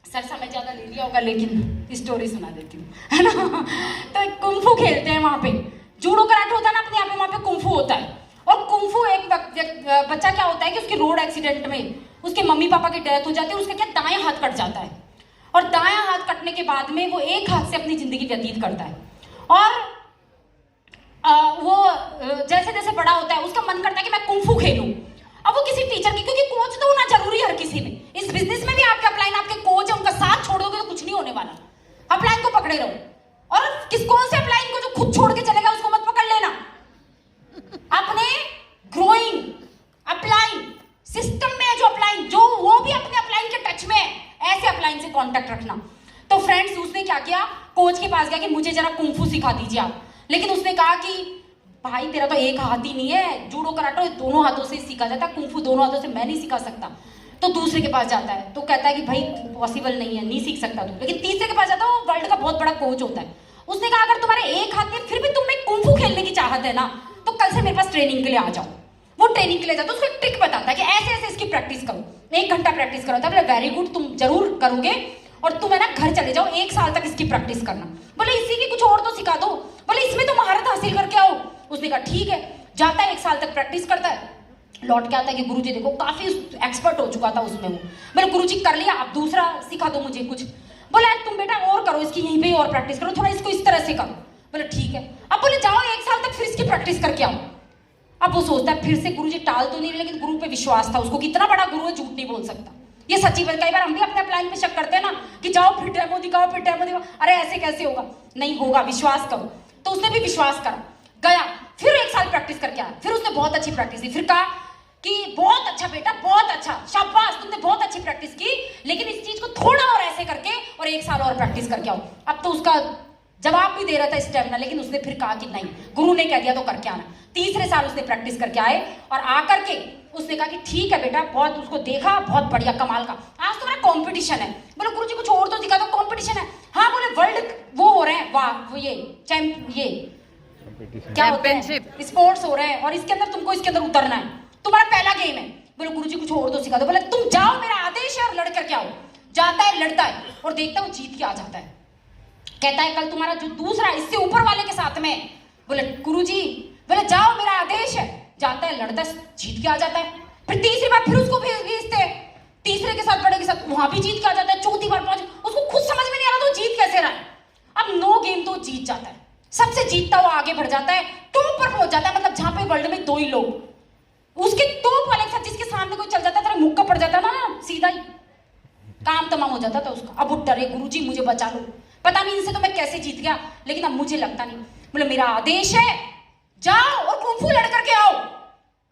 सर समय ज्यादा ले लिया होगा लेकिन स्टोरी सुना देती हूँ, है ना। तो कुंफू खेलते हैं वहां पे, जूडो कराटे होता है ना अपने यहाँ पे, वहां पे कुंफू होता है। और कुंफू एक बच्चा क्या होता है कि उसके रोड एक्सीडेंट में उसके मम्मी पापा की डेथ हो जाती है, उसका क्या दायां हाथ कट जाता है, और दायां हाथ कटने के बाद में वो एक हाथ से अपनी जिंदगी व्यतीत करता है। और वो जैसे जैसे बड़ा होता है उसका मन करता है कि मैं कुंफू खेलूं। अब वो किसी टीचर की, क्योंकि कोच तो होना जरूरी है हर किसी में, इस बिजनेस में भी आपके अपलाइन आपके कोच है, उनका साथ छोड़ दोगे तो कुछ नहीं होने वाला, अपलाइन को पकड़े रहो। और कौन से अपलाइन को, जो खुद छोड़ के चलेगा उसको मत पकड़ लेना, अपने ग्रोइंग अपलाइन सिस्टम में है जो अपलाइन, जो वो भी अपने अपलाइन के टच में है, ऐसे अपलाइन से कांटेक्ट रखना। तो फ्रेंड्स उसने क्या किया, कोच के पास गया कि मुझे जरा कुंफू सिखा दीजिए आप। लेकिन उसने कहा कि भाई तेरा तो एक हाथ ही नहीं है, जूडो कराटे दोनों हाथों से सीखा जाता है, कुंफू दोनों हाथों से मैं नहीं सिखा सकता। तो दूसरे के पास जाता है, तो कहता है कि भाई पॉसिबल नहीं है, नहीं सीख सकता तू। लेकिन तीसरे के पास जाता है, वो वर्ल्ड का बहुत बड़ा कोच होता है। उसने कहा अगर तुम्हारे एक हाथ में फिर भी तुम में कुंफू खेलने की चाहत है ना, तो कल से मेरे पास ट्रेनिंग के लिए आ जाओ। वो ट्रेनिंग के लिए जाता है, उसको एक ट्रिक बताता है कि ऐसे ऐसे इसकी प्रैक्टिस करो, 1 घंटा प्रैक्टिस करो। बोले वेरी गुड, तुम जरूर करोगे, और तुम है ना घर चले जाओ, 1 साल तक इसकी प्रैक्टिस करना। बोले इसी की कुछ और तो सिखा दो, बोले इसमें तो महारत हासिल करके आओ। उसने कहा ठीक है, जाता है 1 साल तक प्रैक्टिस करता है, लौट के आता है कि गुरुजी देखो काफी एक्सपर्ट हो चुका था उसमें वो। बोले गुरुजी कर लिया, अब दूसरा सिखा दो मुझे कुछ। बोले तुम बेटा और करो, इसकी यहीं पे और प्रैक्टिस करो, थोड़ा इसको इस तरह से करो। बोले ठीक है। अब बोले जाओ 1 साल तक फिर इसकी प्रैक्टिस करके आओ। अब वो सोचता है फिर से गुरुजी टाल तो नहीं, लेकिन गुरु पे विश्वास था उसको, कितना बड़ा गुरु है, झूठ नहीं बोल सकता। ये सच्ची बात, कई बार हम भी अपने प्लान पे शक करते हैं ना कि जाओ फिर डेमो दिखाओ, फिर डेमो दिखाओ, अरे ऐसे कैसे होगा, नहीं होगा, विश्वास करो। तो उसने भी विश्वास करा, गया, फिर 1 साल प्रैक्टिस करके आया। फिर उसने बहुत अच्छी प्रैक्टिस की, फिर कहा कि बहुत अच्छा बेटा, बहुत अच्छा, शाबाश, तुमने बहुत अच्छी प्रैक्टिस की, लेकिन इस चीज को थोड़ा और ऐसे करके और 1 साल और प्रैक्टिस करके आओ। अब तो उसका जवाब भी दे रहा था स्टेमिना, लेकिन उसने फिर कहा कि नहीं, गुरु ने कह दिया तो करके आना। तीसरे साल उसने प्रैक्टिस करके आए, और आकर के उसने कहा कि ठीक है बेटा, बहुत उसको देखा, बहुत बढ़िया, कमाल का, आज तो मेरा कंपटीशन है। बोले गुरुजी कुछ और तो दिखा दो, कंपटीशन है। हाँ बोले वर्ल्ड वो हो रहे हैं, वाह वो ये क्या होता है, स्पोर्ट्स हो रहे हैं और इसके अंदर तुमको इसके अंदर उतरना है, तुम्हारा पहला गेम है। बोले गुरुजी कुछ और तो सिखा दो। बोले तुम जाओ, मेरा आदेश है और लड़ करके आओ। जाता है, लड़ता है और देखता है वो जीत के आ जाता है। कहता है कल तुम्हारा जो दूसरा इससे ऊपर वाले के साथ में। बोले गुरुजी, बोले जाओ मेरा आदेश है। जाता है, लड़ता है, जीत के आ जाता है। फिर तीसरी बार फिर उसको भेजते हैं, तीसरे के साथ, बड़े के साथ, वहां भी जीत के आ जाता है। चौथी बार पांच, उसको खुद समझ में नहीं आ रहा तो जीत कैसे रहा है। अब 9 गेम तो जीत जाता है, सबसे जीतता हुआ आगे बढ़ जाता है, टॉप पर पहुंच जाता है। मतलब जहां पे वर्ल्ड में 2 ही लोग उसके टॉप वाले के साथ, जिसके सामने कोई चल जाता था, मुक्का पड़ जाता था ना, सीधा ही काम तमाम हो जाता था उसका। अब वो डरे, गुरुजी मुझे बचा लो, पता नहीं इनसे तो मैं कैसे जीत गया, लेकिन अब मुझे लगता नहीं। बोले मेरा आदेश है, जाओ और कुंफू लड़ करके आओ।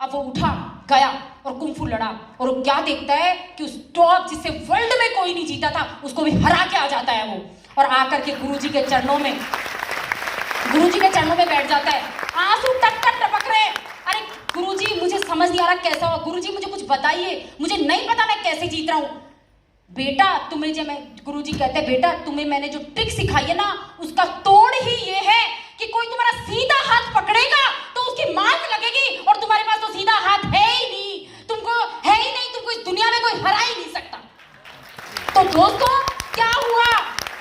अब वो उठा, गया और कुंफू लड़ा और वो क्या देखता है कि उस टॉप जिससे वर्ल्ड में कोई नहीं जीता था, उसको भी हरा के आ जाता है वो। और आकर के गुरुजी के चरणों में बैठ जाता है। आंसू टप टप टपक रहे। अरे गुरुजी मुझे समझ नहीं आ रहा कैसा हुआ, गुरुजी मुझे कुछ बताइए, मुझे नहीं पता मैं कैसे जीत रहा हूं। बेटा तुम्हें जो मैं, गुरुजी कहते हैं बेटा तुम्हें मैंने जो ट्रिक सिखाई है ना, उसका तोड़ ही ये है कि कोई तुम्हारा सीधा हाथ पकड़ेगा तो उसकी मात लगेगी, और तुम्हारे पास तो सीधा हाथ है ही नहीं, तुमको है ही नहीं, तुमको इस दुनिया में कोई हरा ही नहीं सकता। तो दोस्तों क्या हुआ,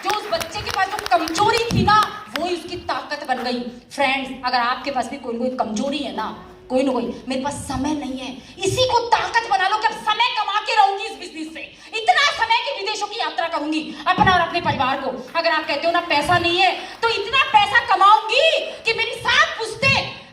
जो उस बच्चे के पास जो कमजोरी थी ना, वो ही उसकी ताकत बन गई। फ्रेंड्स, अगर आपके पास भी कोई कमजोरी है ना, कोई ना कोई, मेरे पास समय नहीं है, इसी को ताकत बना लो कि अब समय कमा के रहूंगी इस बिजनेस से, इतना समय कि विदेशों की यात्रा करूंगी अपना और अपने परिवार को। अगर आप कहते हो ना पैसा नहीं है, तो इतना पैसा कमाऊंगी कि मेरी 7 पुश्ते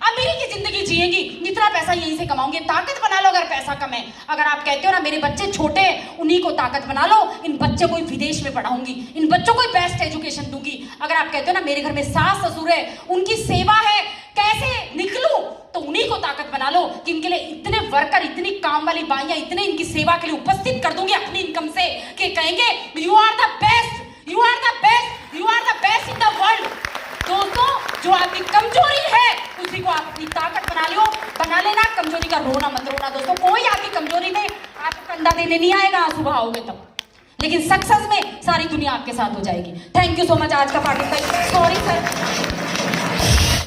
अमीरी की जिंदगी जिएंगी, इतना पैसा यहीं से कमाऊंगे। ताकत बना लो अगर पैसा कम है। अगर आप कहते हो ना मेरे बच्चे छोटे हैं, उन्हीं को ताकत बना लो, इन बच्चों को विदेश में पढ़ाऊंगी, इन बच्चों को बेस्ट एजुकेशन दूंगी। अगर आप कहते हो ना मेरे घर में सास ससुर है, उनकी सेवा है, कैसे निकलूं, तो उन्हीं को ताकत बना लो कि इनके लिए इतने वर्कर, इतनी काम वाली बाइयां, इतने इनकी सेवा के लिए उपस्थित कर दूंगी अपनी इनकम से कि कहेंगे you are the best, you are the best, you are the best in the world. दोस्तों जो आपकी कमजोरी है उसी को आप अपनी ताकत बना लेना। कमजोरी का रोना मत रोना दोस्तों, कोई आपकी कमजोरी में आपको कंधा देने नहीं आएगा, आंसू बहाओगे तब, लेकिन सक्सेस में सारी दुनिया आपके साथ हो जाएगी। थैंक यू सो मच आज का पार्टिसिपेंट। Sorry sir.